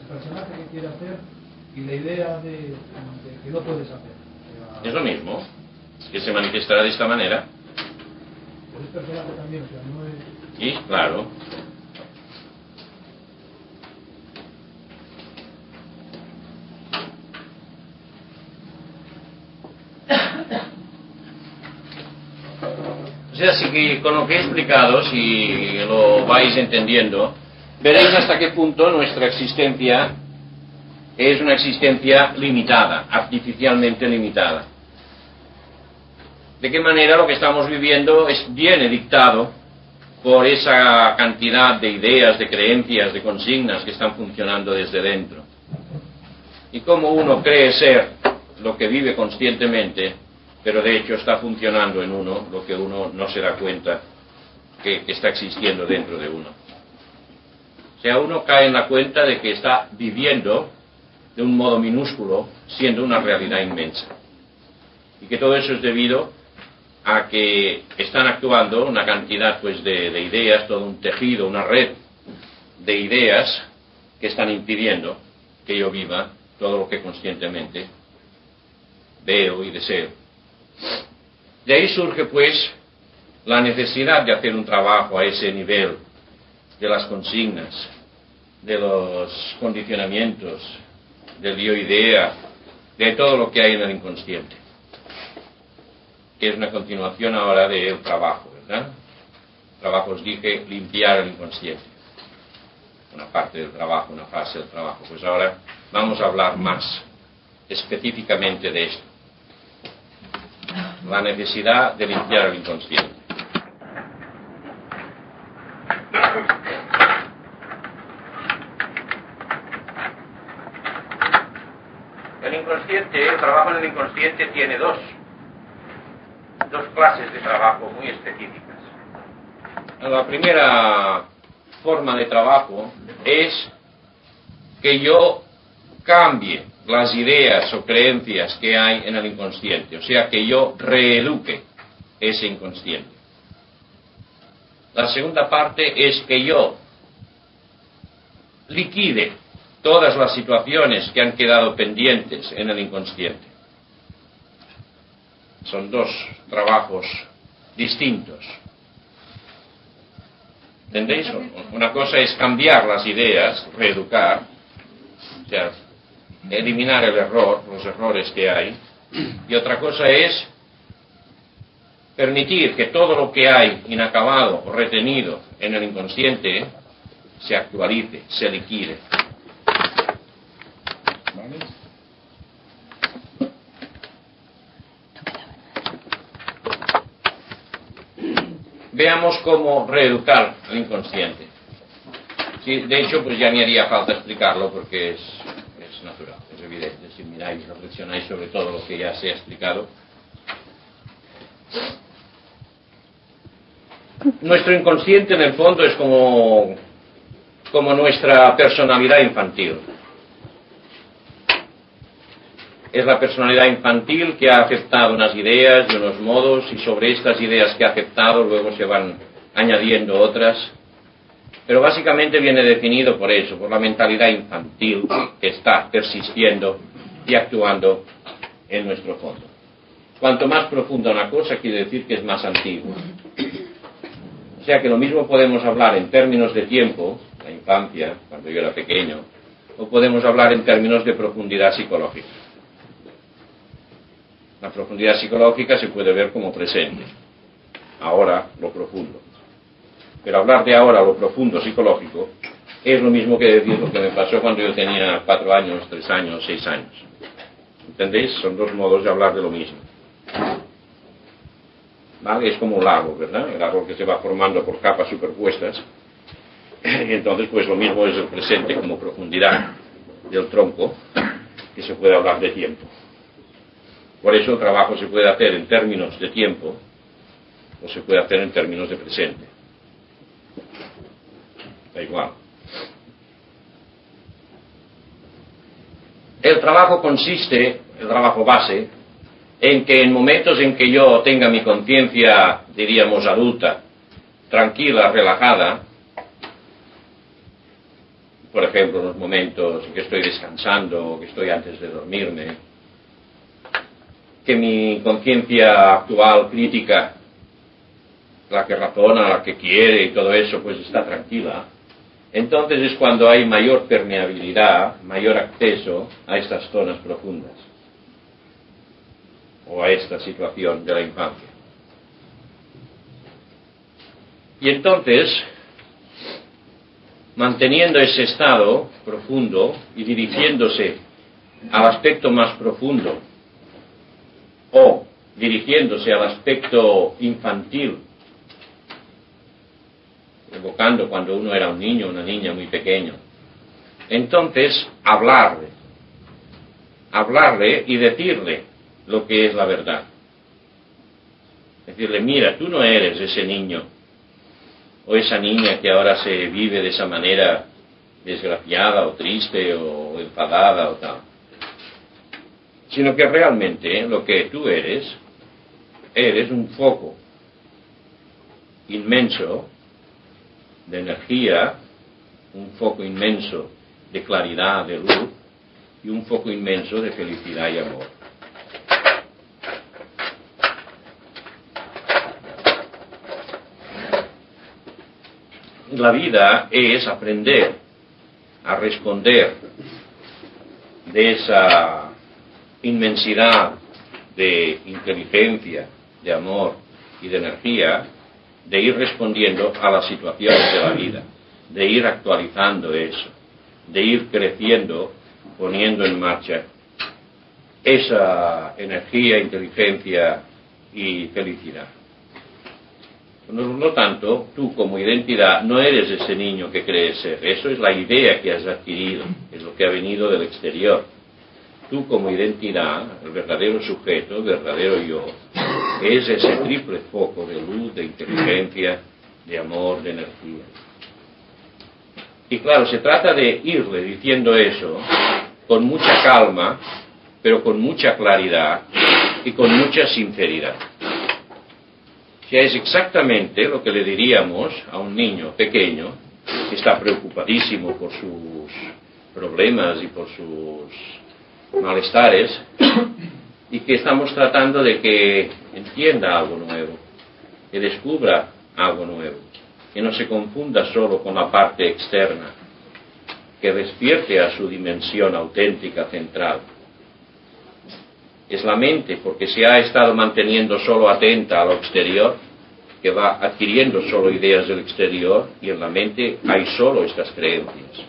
el personaje que quiere hacer y la idea de que no puedes hacer? O sea, es lo mismo, que se manifestará de esta manera. Pero es personaje también, o sea, no es... Sí, claro. O sea, si con lo que he explicado, si lo vais entendiendo, veréis hasta qué punto nuestra existencia es una existencia limitada, artificialmente limitada. De qué manera lo que estamos viviendo viene dictado por esa cantidad de ideas, de creencias, de consignas que están funcionando desde dentro. Y cómo uno cree ser lo que vive conscientemente, pero de hecho está funcionando en uno lo que uno no se da cuenta que está existiendo dentro de uno. O sea, uno cae en la cuenta de que está viviendo de un modo minúsculo, siendo una realidad inmensa. Y que todo eso es debido a que están actuando una cantidad pues de ideas, todo un tejido, una red de ideas que están impidiendo que yo viva todo lo que conscientemente veo y deseo. De ahí surge pues la necesidad de hacer un trabajo a ese nivel de las consignas, de los condicionamientos, del yo-idea, de todo lo que hay en el inconsciente, que es una continuación ahora del trabajo, ¿verdad? El trabajo, os dije, limpiar el inconsciente. Una parte del trabajo, una fase del trabajo. Pues ahora vamos a hablar más específicamente de esto. La necesidad de limpiar el inconsciente. El inconsciente, el trabajo en el inconsciente tiene dos clases de trabajo muy específicas. La primera forma de trabajo es que yo cambie las ideas o creencias que hay en el inconsciente, o sea, que yo reeduque ese inconsciente. La segunda parte es que yo liquide todas las situaciones que han quedado pendientes en el inconsciente. Son dos trabajos distintos. ¿Entendéis? Una cosa es cambiar las ideas, reeducar, o sea, eliminar el error, los errores que hay, y otra cosa es permitir que todo lo que hay inacabado o retenido en el inconsciente se actualice, se liquide. ¿Vale? Veamos cómo reeducar el inconsciente. Sí, de hecho, pues ya ni haría falta explicarlo porque es natural, es evidente. Si miráis, reflexionáis sobre todo lo que ya se ha explicado. Nuestro inconsciente en el fondo es como nuestra personalidad infantil. Es la personalidad infantil que ha aceptado unas ideas y unos modos, y sobre estas ideas que ha aceptado luego se van añadiendo otras. Pero básicamente viene definido por eso, por la mentalidad infantil que está persistiendo y actuando en nuestro fondo. Cuanto más profunda una cosa, quiere decir que es más antigua. O sea que lo mismo podemos hablar en términos de tiempo, la infancia, cuando yo era pequeño, o podemos hablar en términos de profundidad psicológica. La profundidad psicológica se puede ver como presente, ahora lo profundo. Pero hablar de ahora lo profundo psicológico es lo mismo que decir lo que me pasó cuando yo tenía 4 años, 3 años, 6 años. ¿Entendéis? Son dos modos de hablar de lo mismo. ¿Vale? Es como un lago, ¿verdad? El árbol que se va formando por capas superpuestas. Y entonces, pues lo mismo es el presente como profundidad del tronco, que se puede hablar de tiempo. Por eso el trabajo se puede hacer en términos de tiempo o se puede hacer en términos de presente. Da igual. El trabajo consiste, el trabajo base, en que en momentos en que yo tenga mi conciencia, diríamos, adulta, tranquila, relajada, por ejemplo, en los momentos en que estoy descansando, que estoy antes de dormirme, que mi conciencia actual, crítica, la que razona, la que quiere y todo eso, pues está tranquila, entonces es cuando hay mayor permeabilidad, mayor acceso a estas zonas profundas, o a esta situación de la infancia. Y entonces, manteniendo ese estado profundo y dirigiéndose al aspecto más profundo, o dirigiéndose al aspecto infantil, evocando cuando uno era un niño o una niña muy pequeño, entonces hablarle y decirle lo que es la verdad. Decirle, mira, tú no eres ese niño o esa niña que ahora se vive de esa manera desgraciada o triste o enfadada o tal, sino que realmente lo que tú eres un foco inmenso de energía, un foco inmenso de claridad, de luz, y un foco inmenso de felicidad y amor. La vida es aprender a responder de esa inmensidad de inteligencia, de amor y de energía, de ir respondiendo a las situaciones de la vida, de ir actualizando eso, de ir creciendo, poniendo en marcha esa energía, inteligencia y felicidad. Por lo tanto, tú como identidad no eres ese niño que crees ser, eso es la idea que has adquirido, es lo que ha venido del exterior. Tú como identidad, el verdadero sujeto, el verdadero yo, es ese triple foco de luz, de inteligencia, de amor, de energía. Y claro, se trata de irle diciendo eso con mucha calma, pero con mucha claridad y con mucha sinceridad. que es exactamente lo que le diríamos a un niño pequeño que está preocupadísimo por sus problemas y por sus malestares, y que estamos tratando de que entienda algo nuevo, que descubra algo nuevo, que no se confunda solo con la parte externa, que despierte a su dimensión auténtica central. Es la mente, porque se ha estado manteniendo solo atenta a lo exterior, que va adquiriendo solo ideas del exterior, y en la mente hay solo estas creencias.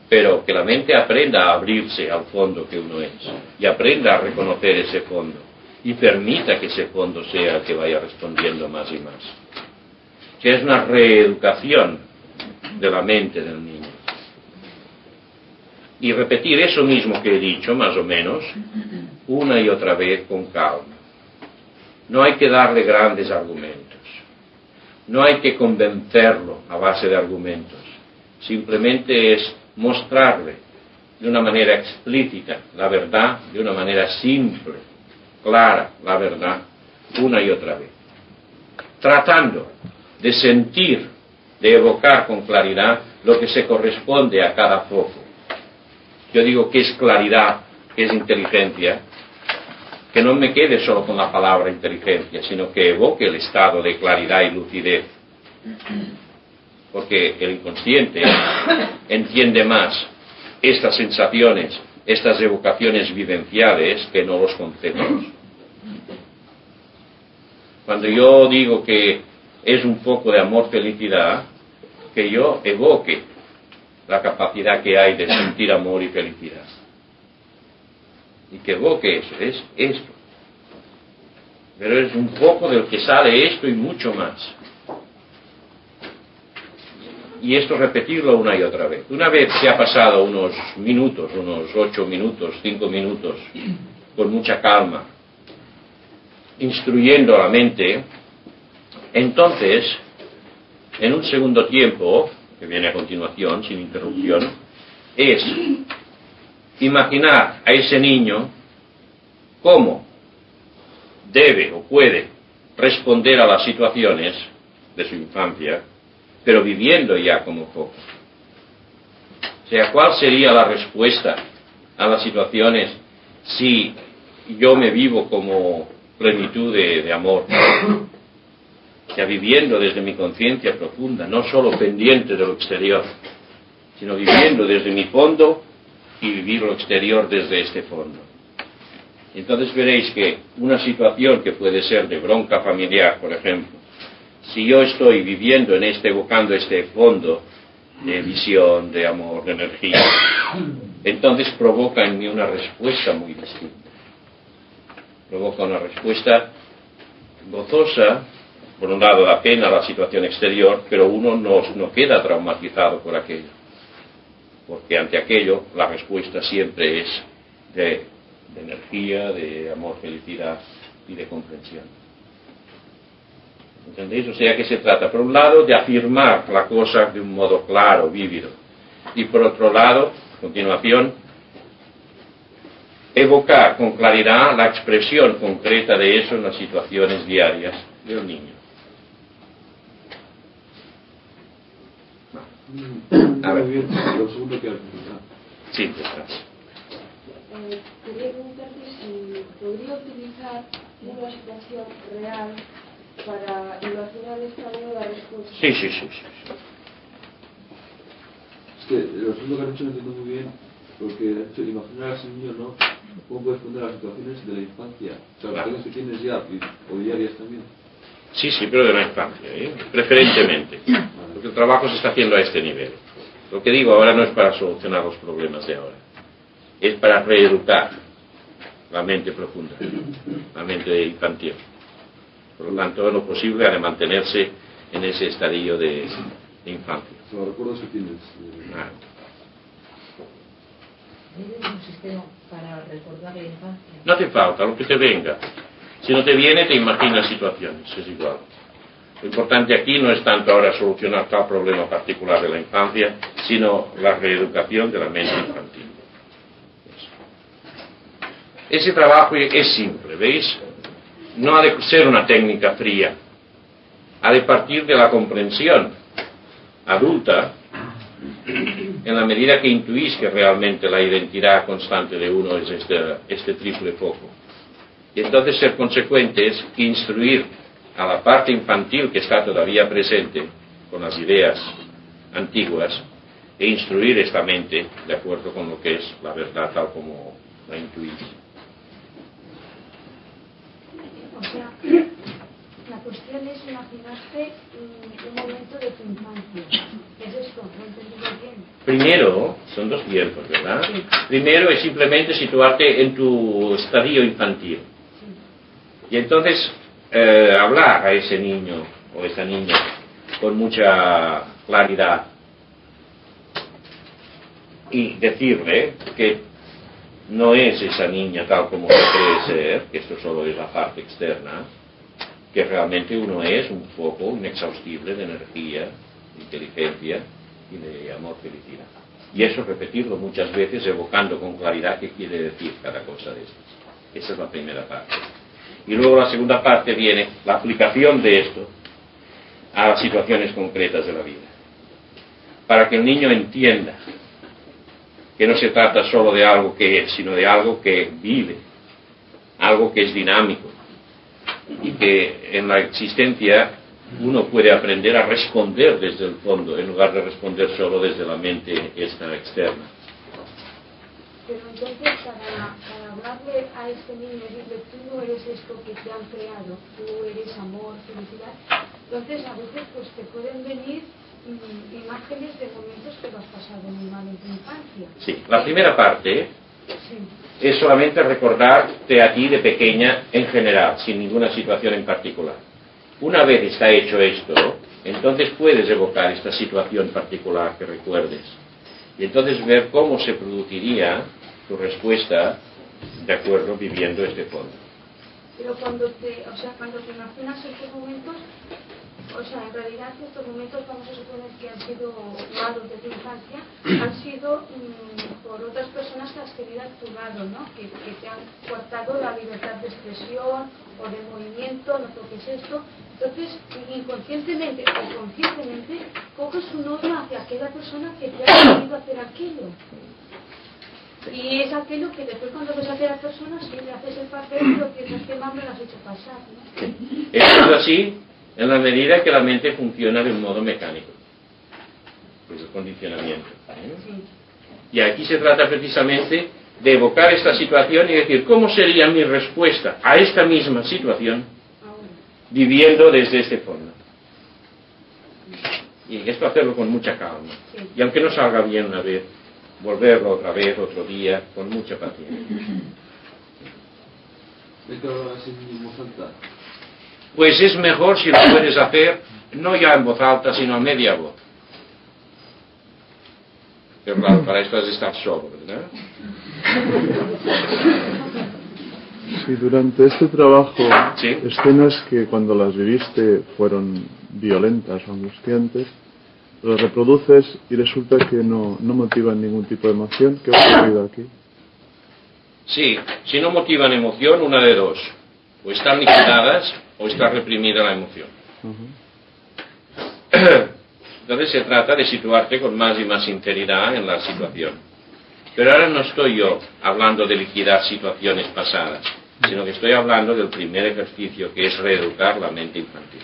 Pero que la mente aprenda a abrirse al fondo que uno es, y aprenda a reconocer ese fondo, y permita que ese fondo sea el que vaya respondiendo más y más. Que es una reeducación de la mente del niño. Y repetir eso mismo que he dicho, más o menos, una y otra vez con calma. No hay que darle grandes argumentos. No hay que convencerlo a base de argumentos. Simplemente es mostrarle de una manera explícita la verdad, de una manera simple, clara, la verdad, una y otra vez. Tratando de sentir, de evocar con claridad lo que se corresponde a cada foco. Yo digo que es claridad, que es inteligencia, que no me quede solo con la palabra inteligencia, sino que evoque el estado de claridad y lucidez. Porque el inconsciente entiende más estas sensaciones, estas evocaciones vivenciales, que no los conceptos. Cuando yo digo que es un foco de amor-felicidad, que yo evoque la capacidad que hay de sentir amor y felicidad. Y que evoque eso, es esto. Pero es un foco del que sale esto y mucho más. Y esto repetirlo una y otra vez. Una vez que ha pasado unos minutos, unos 8 minutos, 5 minutos, con mucha calma, instruyendo a la mente, entonces, en un segundo tiempo, que viene a continuación, sin interrupción, es imaginar a ese niño cómo debe o puede responder a las situaciones de su infancia, pero viviendo ya como foco. O sea, ¿cuál sería la respuesta a las situaciones si yo me vivo como plenitud de amor? O sea, viviendo desde mi conciencia profunda, no solo pendiente de lo exterior, sino viviendo desde mi fondo y vivir lo exterior desde este fondo. Entonces veréis que una situación que puede ser de bronca familiar, por ejemplo, si yo estoy viviendo en evocando este fondo de visión, de amor, de energía, entonces provoca en mí una respuesta muy distinta. Provoca una respuesta gozosa. Por un lado da pena la situación exterior, pero uno no queda traumatizado por aquello. Porque ante aquello la respuesta siempre es de energía, de amor, felicidad y de comprensión. ¿Entendéis? O sea que se trata, por un lado, de afirmar la cosa de un modo claro, vívido. Y por otro lado, a continuación, evocar con claridad la expresión concreta de eso en las situaciones diarias del niño. A ver. Lo segundo que Sí, detrás. Quería preguntarte si podría utilizar una situación real para imaginar esta nueva respuesta. Sí. Es que lo segundo que han hecho no entiendo muy bien, porque ha hecho imaginar a ese niño, ¿no? ¿Cómo puede responder a las situaciones de la infancia? O sea, las cosas que tienes ya, o diarias también. Sí, pero de la infancia, preferentemente. Porque el trabajo se está haciendo a este nivel. Lo que digo ahora no es para solucionar los problemas de ahora. Es para reeducar la mente profunda, la mente infantil. Por lo tanto, lo posible ha de mantenerse en ese estadio de infancia. Los recuerdos que tienes. ¿Tienes un sistema para recordar la infancia? No te falta, lo que te venga. Si no te viene, te imaginas situaciones, es igual. Lo importante aquí no es tanto ahora solucionar tal problema particular de la infancia, sino la reeducación de la mente infantil. Ese trabajo es simple, ¿veis? No ha de ser una técnica fría, ha de partir de la comprensión adulta, en la medida que intuís que realmente la identidad constante de uno es este triple foco. Y entonces ser consecuente es instruir a la parte infantil que está todavía presente con las ideas antiguas e instruir esta mente de acuerdo con lo que es la verdad tal como la intuís. O sea, la cuestión es imaginarte un momento de tu infancia. ¿Es esto? ¿No he entendido bien? Primero, son dos tiempos, ¿verdad? Sí. Primero es simplemente situarte en tu estadio infantil. Sí. Y entonces hablar a ese niño o esa niña con mucha claridad y decirle que no es esa niña tal como se cree ser, que esto solo es la parte externa, que realmente uno es un foco inexhaustible de energía, de inteligencia y de amor, felicidad. Y eso repetirlo muchas veces, evocando con claridad qué quiere decir cada cosa de estas. Esa es la primera parte. Y luego la segunda parte viene la aplicación de esto a las situaciones concretas de la vida. Para que el niño entienda que no se trata solo de algo que es, sino de algo que vive, algo que es dinámico, y que en la existencia uno puede aprender a responder desde el fondo, en lugar de responder solo desde la mente esta externa. Pero entonces, para hablarle a este niño y decirle, tú no eres esto que te han creado, tú eres amor, felicidad, entonces a veces pues te pueden venir imágenes de momentos que lo has pasado muy mal en tu infancia. Sí, la primera parte es solamente recordarte a ti de pequeña en general, sin ninguna situación en particular. Una vez está hecho esto, entonces puedes evocar esta situación particular que recuerdes. Y entonces ver cómo se produciría tu respuesta de acuerdo viviendo este fondo. Pero cuando te imaginas estos momentos, o sea, en realidad estos momentos vamos a suponer que han sido malos de tu infancia, han sido por otras personas que has tenido a tu lado, ¿no? Que te han cortado la libertad de expresión o de movimiento, no toques esto. Entonces, inconscientemente o conscientemente, coges un odio hacia aquella persona que te ha querido hacer aquello. Y es aquello que después cuando ves a aquella persona, si le haces el papel, lo piensas que mal me lo has hecho pasar, ¿no? Es así en la medida que la mente funciona de un modo mecánico. Pues el condicionamiento. Y aquí se trata precisamente de evocar esta situación y decir, ¿cómo sería mi respuesta a esta misma situación viviendo desde este fondo? Y esto hacerlo con mucha calma. Y aunque no salga bien una vez, volverlo otra vez, otro día, con mucha paciencia. Pues es mejor si lo puedes hacer, no ya en voz alta, sino a media voz. Pero claro, para esto has de estar solo, ¿verdad? Sí, durante este trabajo, escenas que cuando las viviste fueron violentas o angustiantes, las reproduces y resulta que no motivan ningún tipo de emoción. ¿Qué ha ocurrido aquí? Sí, si no motivan emoción, una de dos. O están liquidadas o está reprimida la emoción. Entonces se trata de situarte con más y más sinceridad en la situación. Pero ahora no estoy yo hablando de liquidar situaciones pasadas, sino que estoy hablando del primer ejercicio, que es reeducar la mente infantil.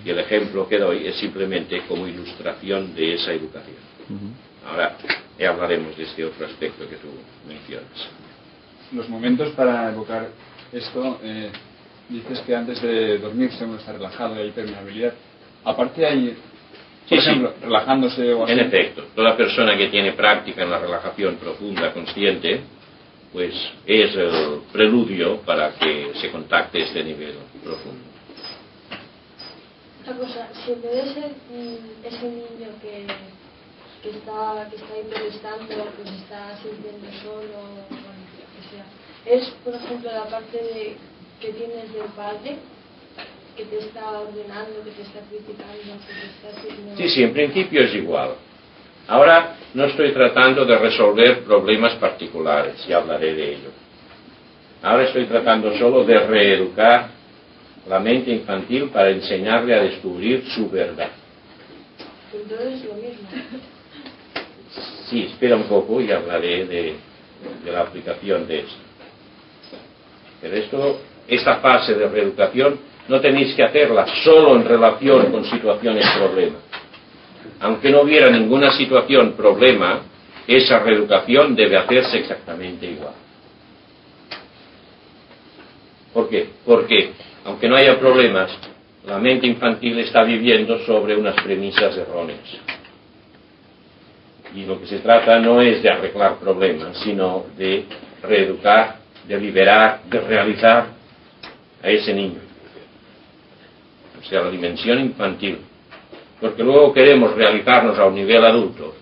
Y el ejemplo que doy es simplemente como ilustración de esa educación. Ahora hablaremos de este otro aspecto que tú mencionas. Los momentos para evocar esto, dices que antes de dormirse uno está relajado y hay permeabilidad. Aparte hay, por ejemplo, relajándose o así. En efecto, toda persona que tiene práctica en la relajación profunda, consciente, pues es el preludio para que se contacte este nivel profundo. Otra cosa, si en vez de ese niño que está ahí molestando, que se está sintiendo solo, bueno, lo que sea, es, por ejemplo, la parte que tienes del padre, que te está ordenando, que te está criticando, que te está haciendo... Sí, en principio es igual. Ahora no estoy tratando de resolver problemas particulares, y hablaré de ello. Ahora estoy tratando solo de reeducar la mente infantil para enseñarle a descubrir su verdad. Entonces es lo mismo. Sí, espera un poco y hablaré de la aplicación de esto. Pero esta fase de reeducación no tenéis que hacerla solo en relación con situaciones problema. Aunque no hubiera ninguna situación problema, esa reeducación debe hacerse exactamente igual. ¿Por qué? Porque, aunque no haya problemas, la mente infantil está viviendo sobre unas premisas erróneas. Y lo que se trata no es de arreglar problemas, sino de reeducar, de liberar, de realizar a ese niño. O sea, la dimensión infantil. Porque luego queremos realizarnos a un nivel adulto,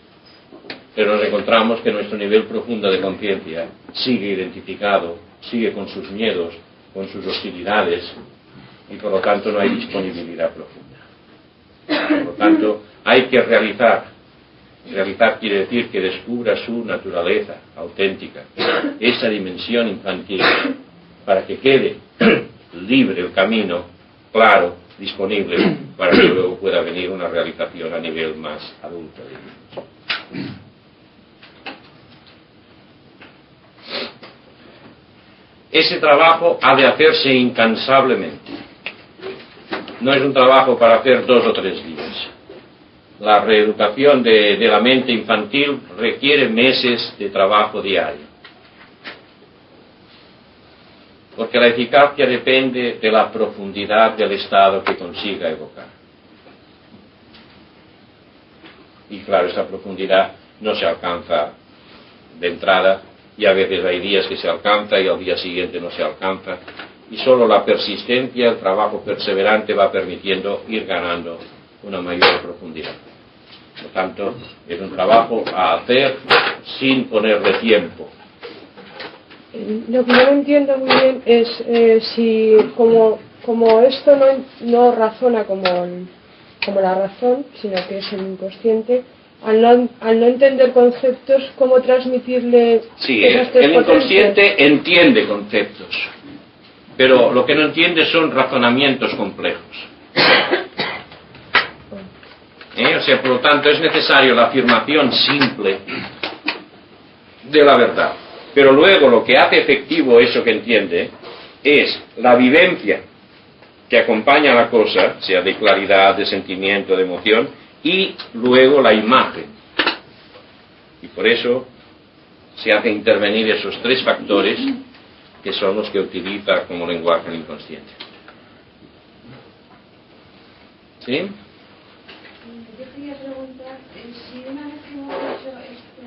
pero nos encontramos que nuestro nivel profundo de conciencia sigue identificado, sigue con sus miedos, con sus hostilidades, y por lo tanto no hay disponibilidad profunda. Por lo tanto, hay que realizar. Realizar quiere decir que descubra su naturaleza auténtica, esa dimensión infantil, para que quede libre el camino, claro, disponible, para que luego pueda venir una realización a nivel más adulto. Ese trabajo ha de hacerse incansablemente. No es un trabajo para hacer 2 o 3 días. La reeducación de la mente infantil requiere meses de trabajo diario. Porque la eficacia depende de la profundidad del estado que consiga evocar. Y claro, esa profundidad no se alcanza de entrada, y a veces hay días que se alcanza y al día siguiente no se alcanza. Y solo la persistencia, el trabajo perseverante va permitiendo ir ganando una mayor profundidad. Por lo tanto, es un trabajo a hacer sin ponerle tiempo. Lo que yo no entiendo muy bien es si como esto no razona como la razón, sino que es el inconsciente, al no entender conceptos, ¿cómo transmitirle esas tres el inconsciente potencias? entiende conceptos, pero lo que no entiende son razonamientos complejos. O sea, por lo tanto, es necesario la afirmación simple de la verdad. Pero luego lo que hace efectivo eso que entiende es la vivencia que acompaña a la cosa, sea de claridad, de sentimiento, de emoción, y luego la imagen. Y por eso se hace intervenir esos 3 factores que son los que utiliza como lenguaje el inconsciente. ¿Sí? Yo quería preguntar si una vez que hemos hecho este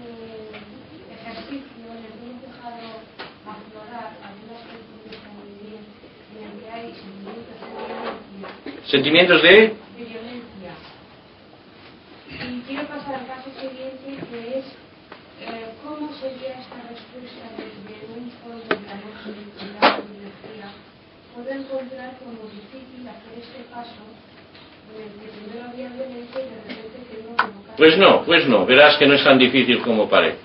ejercicio en el que hemos dejado aflorar algunas cuestiones también en el que hay sentimientos de violencia. ¿Sentimientos de? De violencia. Y quiero pasar al caso siguiente, que es cómo sería esta respuesta desde un fondo de amor, felicidad y energía. Puedo encontrar como difícil hacer este paso. Pues no, verás que no es tan difícil como parece.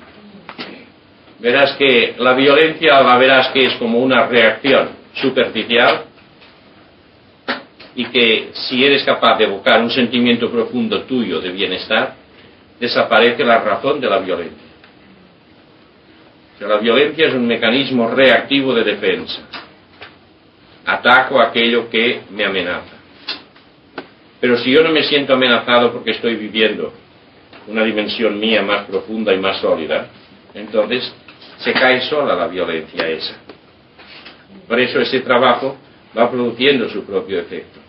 Verás que la violencia la verás que es como una reacción superficial, y que si eres capaz de evocar un sentimiento profundo tuyo de bienestar, desaparece la razón de la violencia. O sea, la violencia es un mecanismo reactivo de defensa. Ataco aquello que me amenaza. Pero si yo no me siento amenazado porque estoy viviendo una dimensión mía más profunda y más sólida, entonces se cae sola la violencia esa. Por eso ese trabajo va produciendo su propio efecto.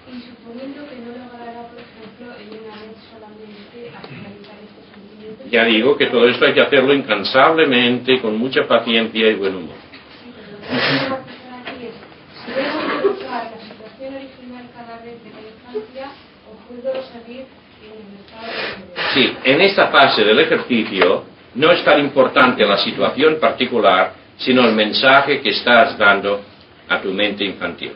Y suponiendo que no logrará, por ejemplo, en una vez solamente actualizar estos sentimientos. Ya digo que todo esto hay que hacerlo incansablemente, con mucha paciencia y buen humor. Sí, en esta fase del ejercicio no es tan importante la situación particular, sino el mensaje que estás dando a tu mente infantil.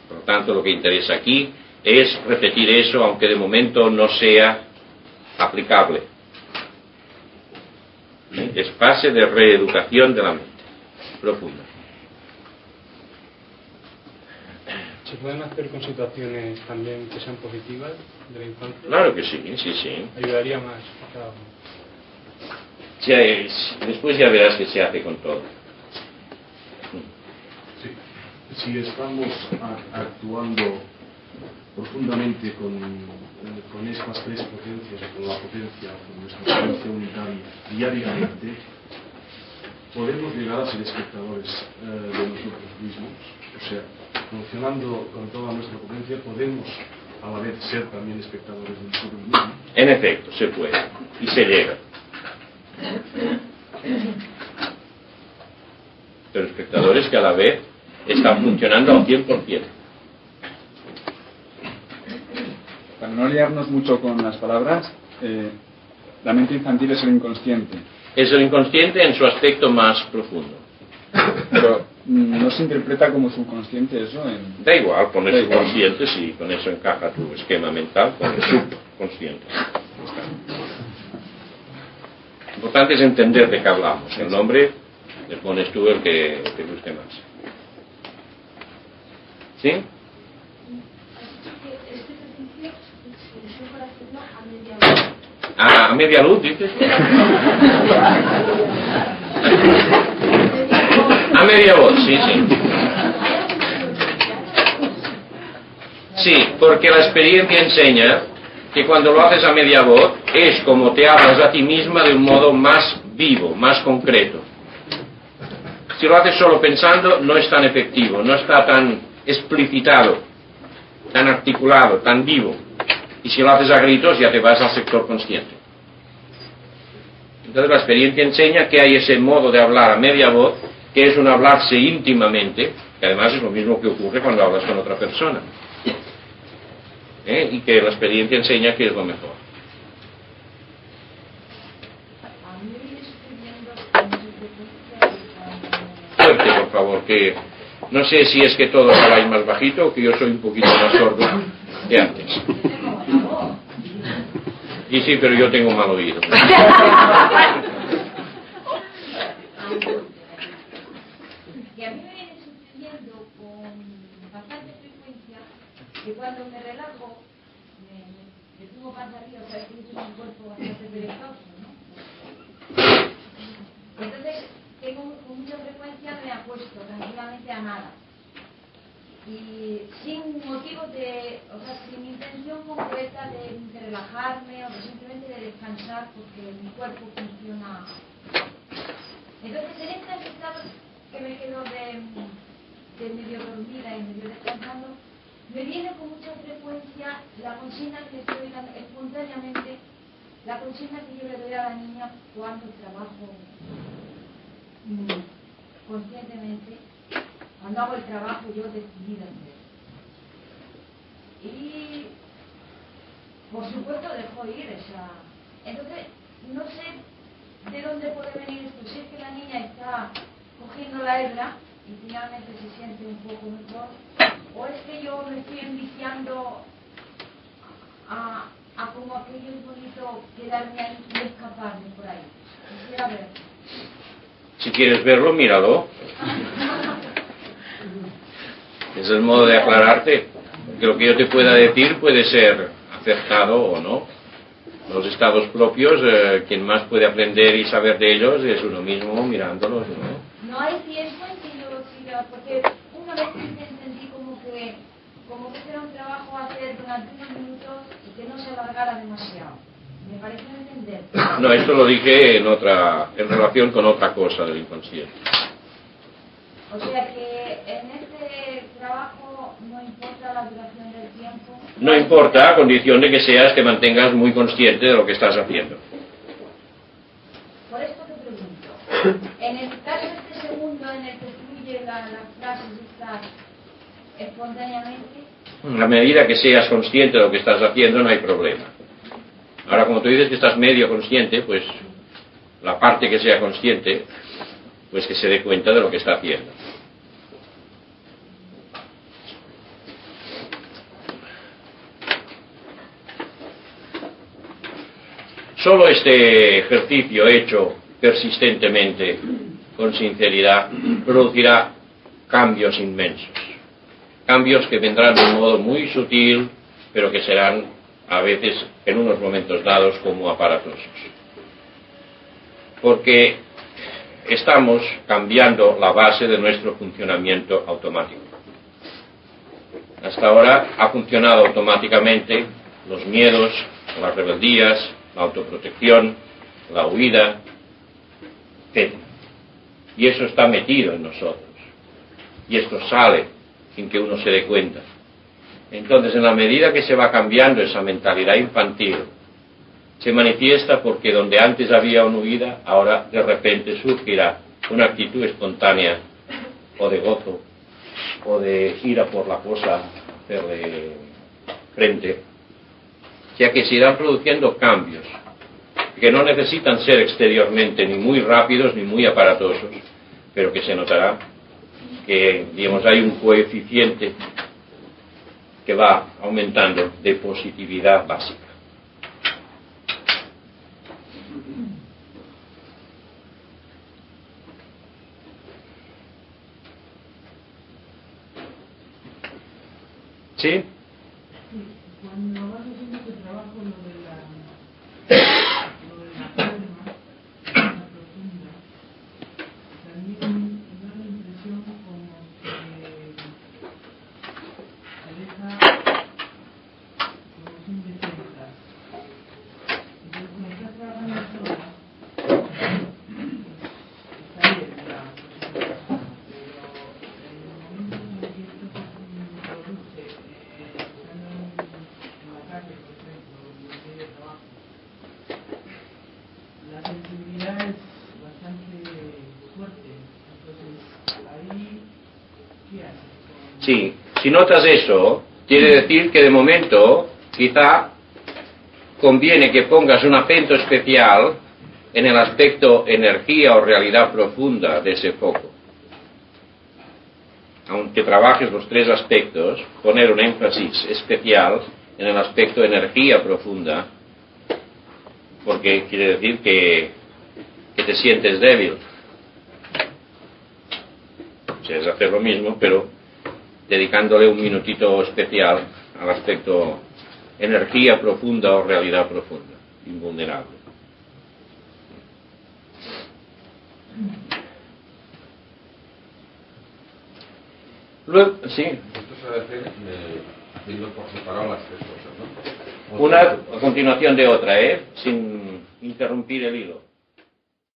Por lo tanto, lo que interesa aquí es repetir eso, aunque de momento no sea aplicable. Es fase de reeducación de la mente. profunda. ¿Se pueden hacer con situaciones también que sean positivas de la infancia? Claro que sí, sí, sí. Ayudaría más a cada uno. Después ya verás que se hace con todo. Sí. Si estamos actuando profundamente con estas tres potencias, con la potencia, con nuestra potencia unitaria diariamente, podemos llegar a ser espectadores de nosotros mismos. O sea, funcionando con toda nuestra potencia, podemos a la vez ser también espectadores de nosotros mismos. En efecto, se puede y se llega. Pero espectadores que a la vez están funcionando al 100%. Para no liarnos mucho con las palabras, la mente infantil es el inconsciente. Es el inconsciente en su aspecto más profundo. Pero no se interpreta como subconsciente eso. Da igual, poner subconsciente, si con eso encaja tu esquema mental, poner subconsciente. Lo importante es entender de qué hablamos. El nombre le pones tú el que te guste más. ¿Sí? A media luz, dices. A media voz, sí, sí. Sí, porque la experiencia enseña que cuando lo haces a media voz es como te hablas a ti misma de un modo más vivo, más concreto. Si lo haces solo pensando no es tan efectivo, no está tan explicitado, tan articulado, tan vivo. Y si lo haces a gritos ya te vas al sector consciente. Entonces la experiencia enseña que hay ese modo de hablar a media voz, que es un hablarse íntimamente, que además es lo mismo que ocurre cuando hablas con otra persona. Y que la experiencia enseña que es lo mejor. Fuerte, por favor, que no sé si es que todos habláis más bajito o que yo soy un poquito más sordo de antes. Y sí, pero yo tengo mal oído. Y a mí me viene sucediendo con bastante frecuencia que cuando me relajo me pongo panza arriba, o sea, que es un cuerpo bastante perezoso, ¿no? Entonces, con mucha frecuencia me acuesto tranquilamente a nada. Y sin motivo o sea, sin intención concreta de relajarme o simplemente de descansar porque mi cuerpo funciona. Entonces, en estas estados que me quedo de medio dormida y medio descansando, me viene con mucha frecuencia la consigna que estoy dando espontáneamente, la consigna que yo le doy a la niña cuando trabajo conscientemente, cuando hago el trabajo yo decididamente. Y por supuesto dejo ir esa. Entonces, no sé de dónde puede venir esto. Si es que la niña está cogiendo la hebra y finalmente se siente un poco mejor, o es que yo me estoy enviciando a como aquello es bonito quedarme ahí y escaparme por ahí. Quisiera ver. Si quieres verlo, míralo. Es el modo de aclararte. Que lo que yo te pueda decir puede ser acertado o no. Los estados propios, quien más puede aprender y saber de ellos es uno mismo mirándolos, ¿no? No hay tiempo en que yo siga, porque una vez entendí como que era un trabajo a hacer durante unos minutos y que no se alargara demasiado. Me parece entender. No, esto lo dije en relación con otra cosa del inconsciente. O sea que en este trabajo no importa la duración del tiempo. No importa, a condición de que te mantengas muy consciente de lo que estás haciendo. Por esto te pregunto, en el caso de este segundo en el que fluye las frases estas espontáneamente. A medida que seas consciente de lo que estás haciendo no hay problema. Ahora, como tú dices que estás medio consciente, pues la parte que sea consciente, pues que se dé cuenta de lo que está haciendo. Solo este ejercicio hecho persistentemente con sinceridad, producirá cambios inmensos. Cambios que vendrán de un modo muy sutil, pero que serán a veces, en unos momentos dados, como aparatosos. Porque estamos cambiando la base de nuestro funcionamiento automático. Hasta ahora ha funcionado automáticamente los miedos, las rebeldías, la autoprotección, la huida, etc. Y eso está metido en nosotros. Y esto sale sin que uno se dé cuenta. Entonces, en la medida que se va cambiando esa mentalidad infantil, se manifiesta porque donde antes había una huida, ahora de repente surgirá una actitud espontánea o de gozo o de ira por la cosa, hacerle frente, ya que se irán produciendo cambios que no necesitan ser exteriormente ni muy rápidos ni muy aparatosos, pero que se notará que, digamos, hay un coeficiente que va aumentando de positividad básica. ¿Sí? Cuando vas haciendo tu trabajo, lo de la calma, la profunda, también da la impresión como que te deja como sin defensas. Entonces, cuando estás trabajando sola, está bien, digamos, pero en el momento en el que esto se produce, la sensibilidad es bastante fuerte, entonces ahí, ¿qué haces? Sí, si notas eso, quiere decir que de momento quizá conviene que pongas un acento especial en el aspecto energía o realidad profunda de ese foco. Aunque trabajes los tres aspectos, poner un énfasis especial en el aspecto energía profunda, porque quiere decir que te sientes débil. O sea, es hacer lo mismo, pero dedicándole un minutito especial al aspecto energía profunda o realidad profunda, invulnerable. Luego, sí. Esto se debe hacer haciendo por separado las tres cosas, ¿no? Una a continuación de otra, sin interrumpir el hilo.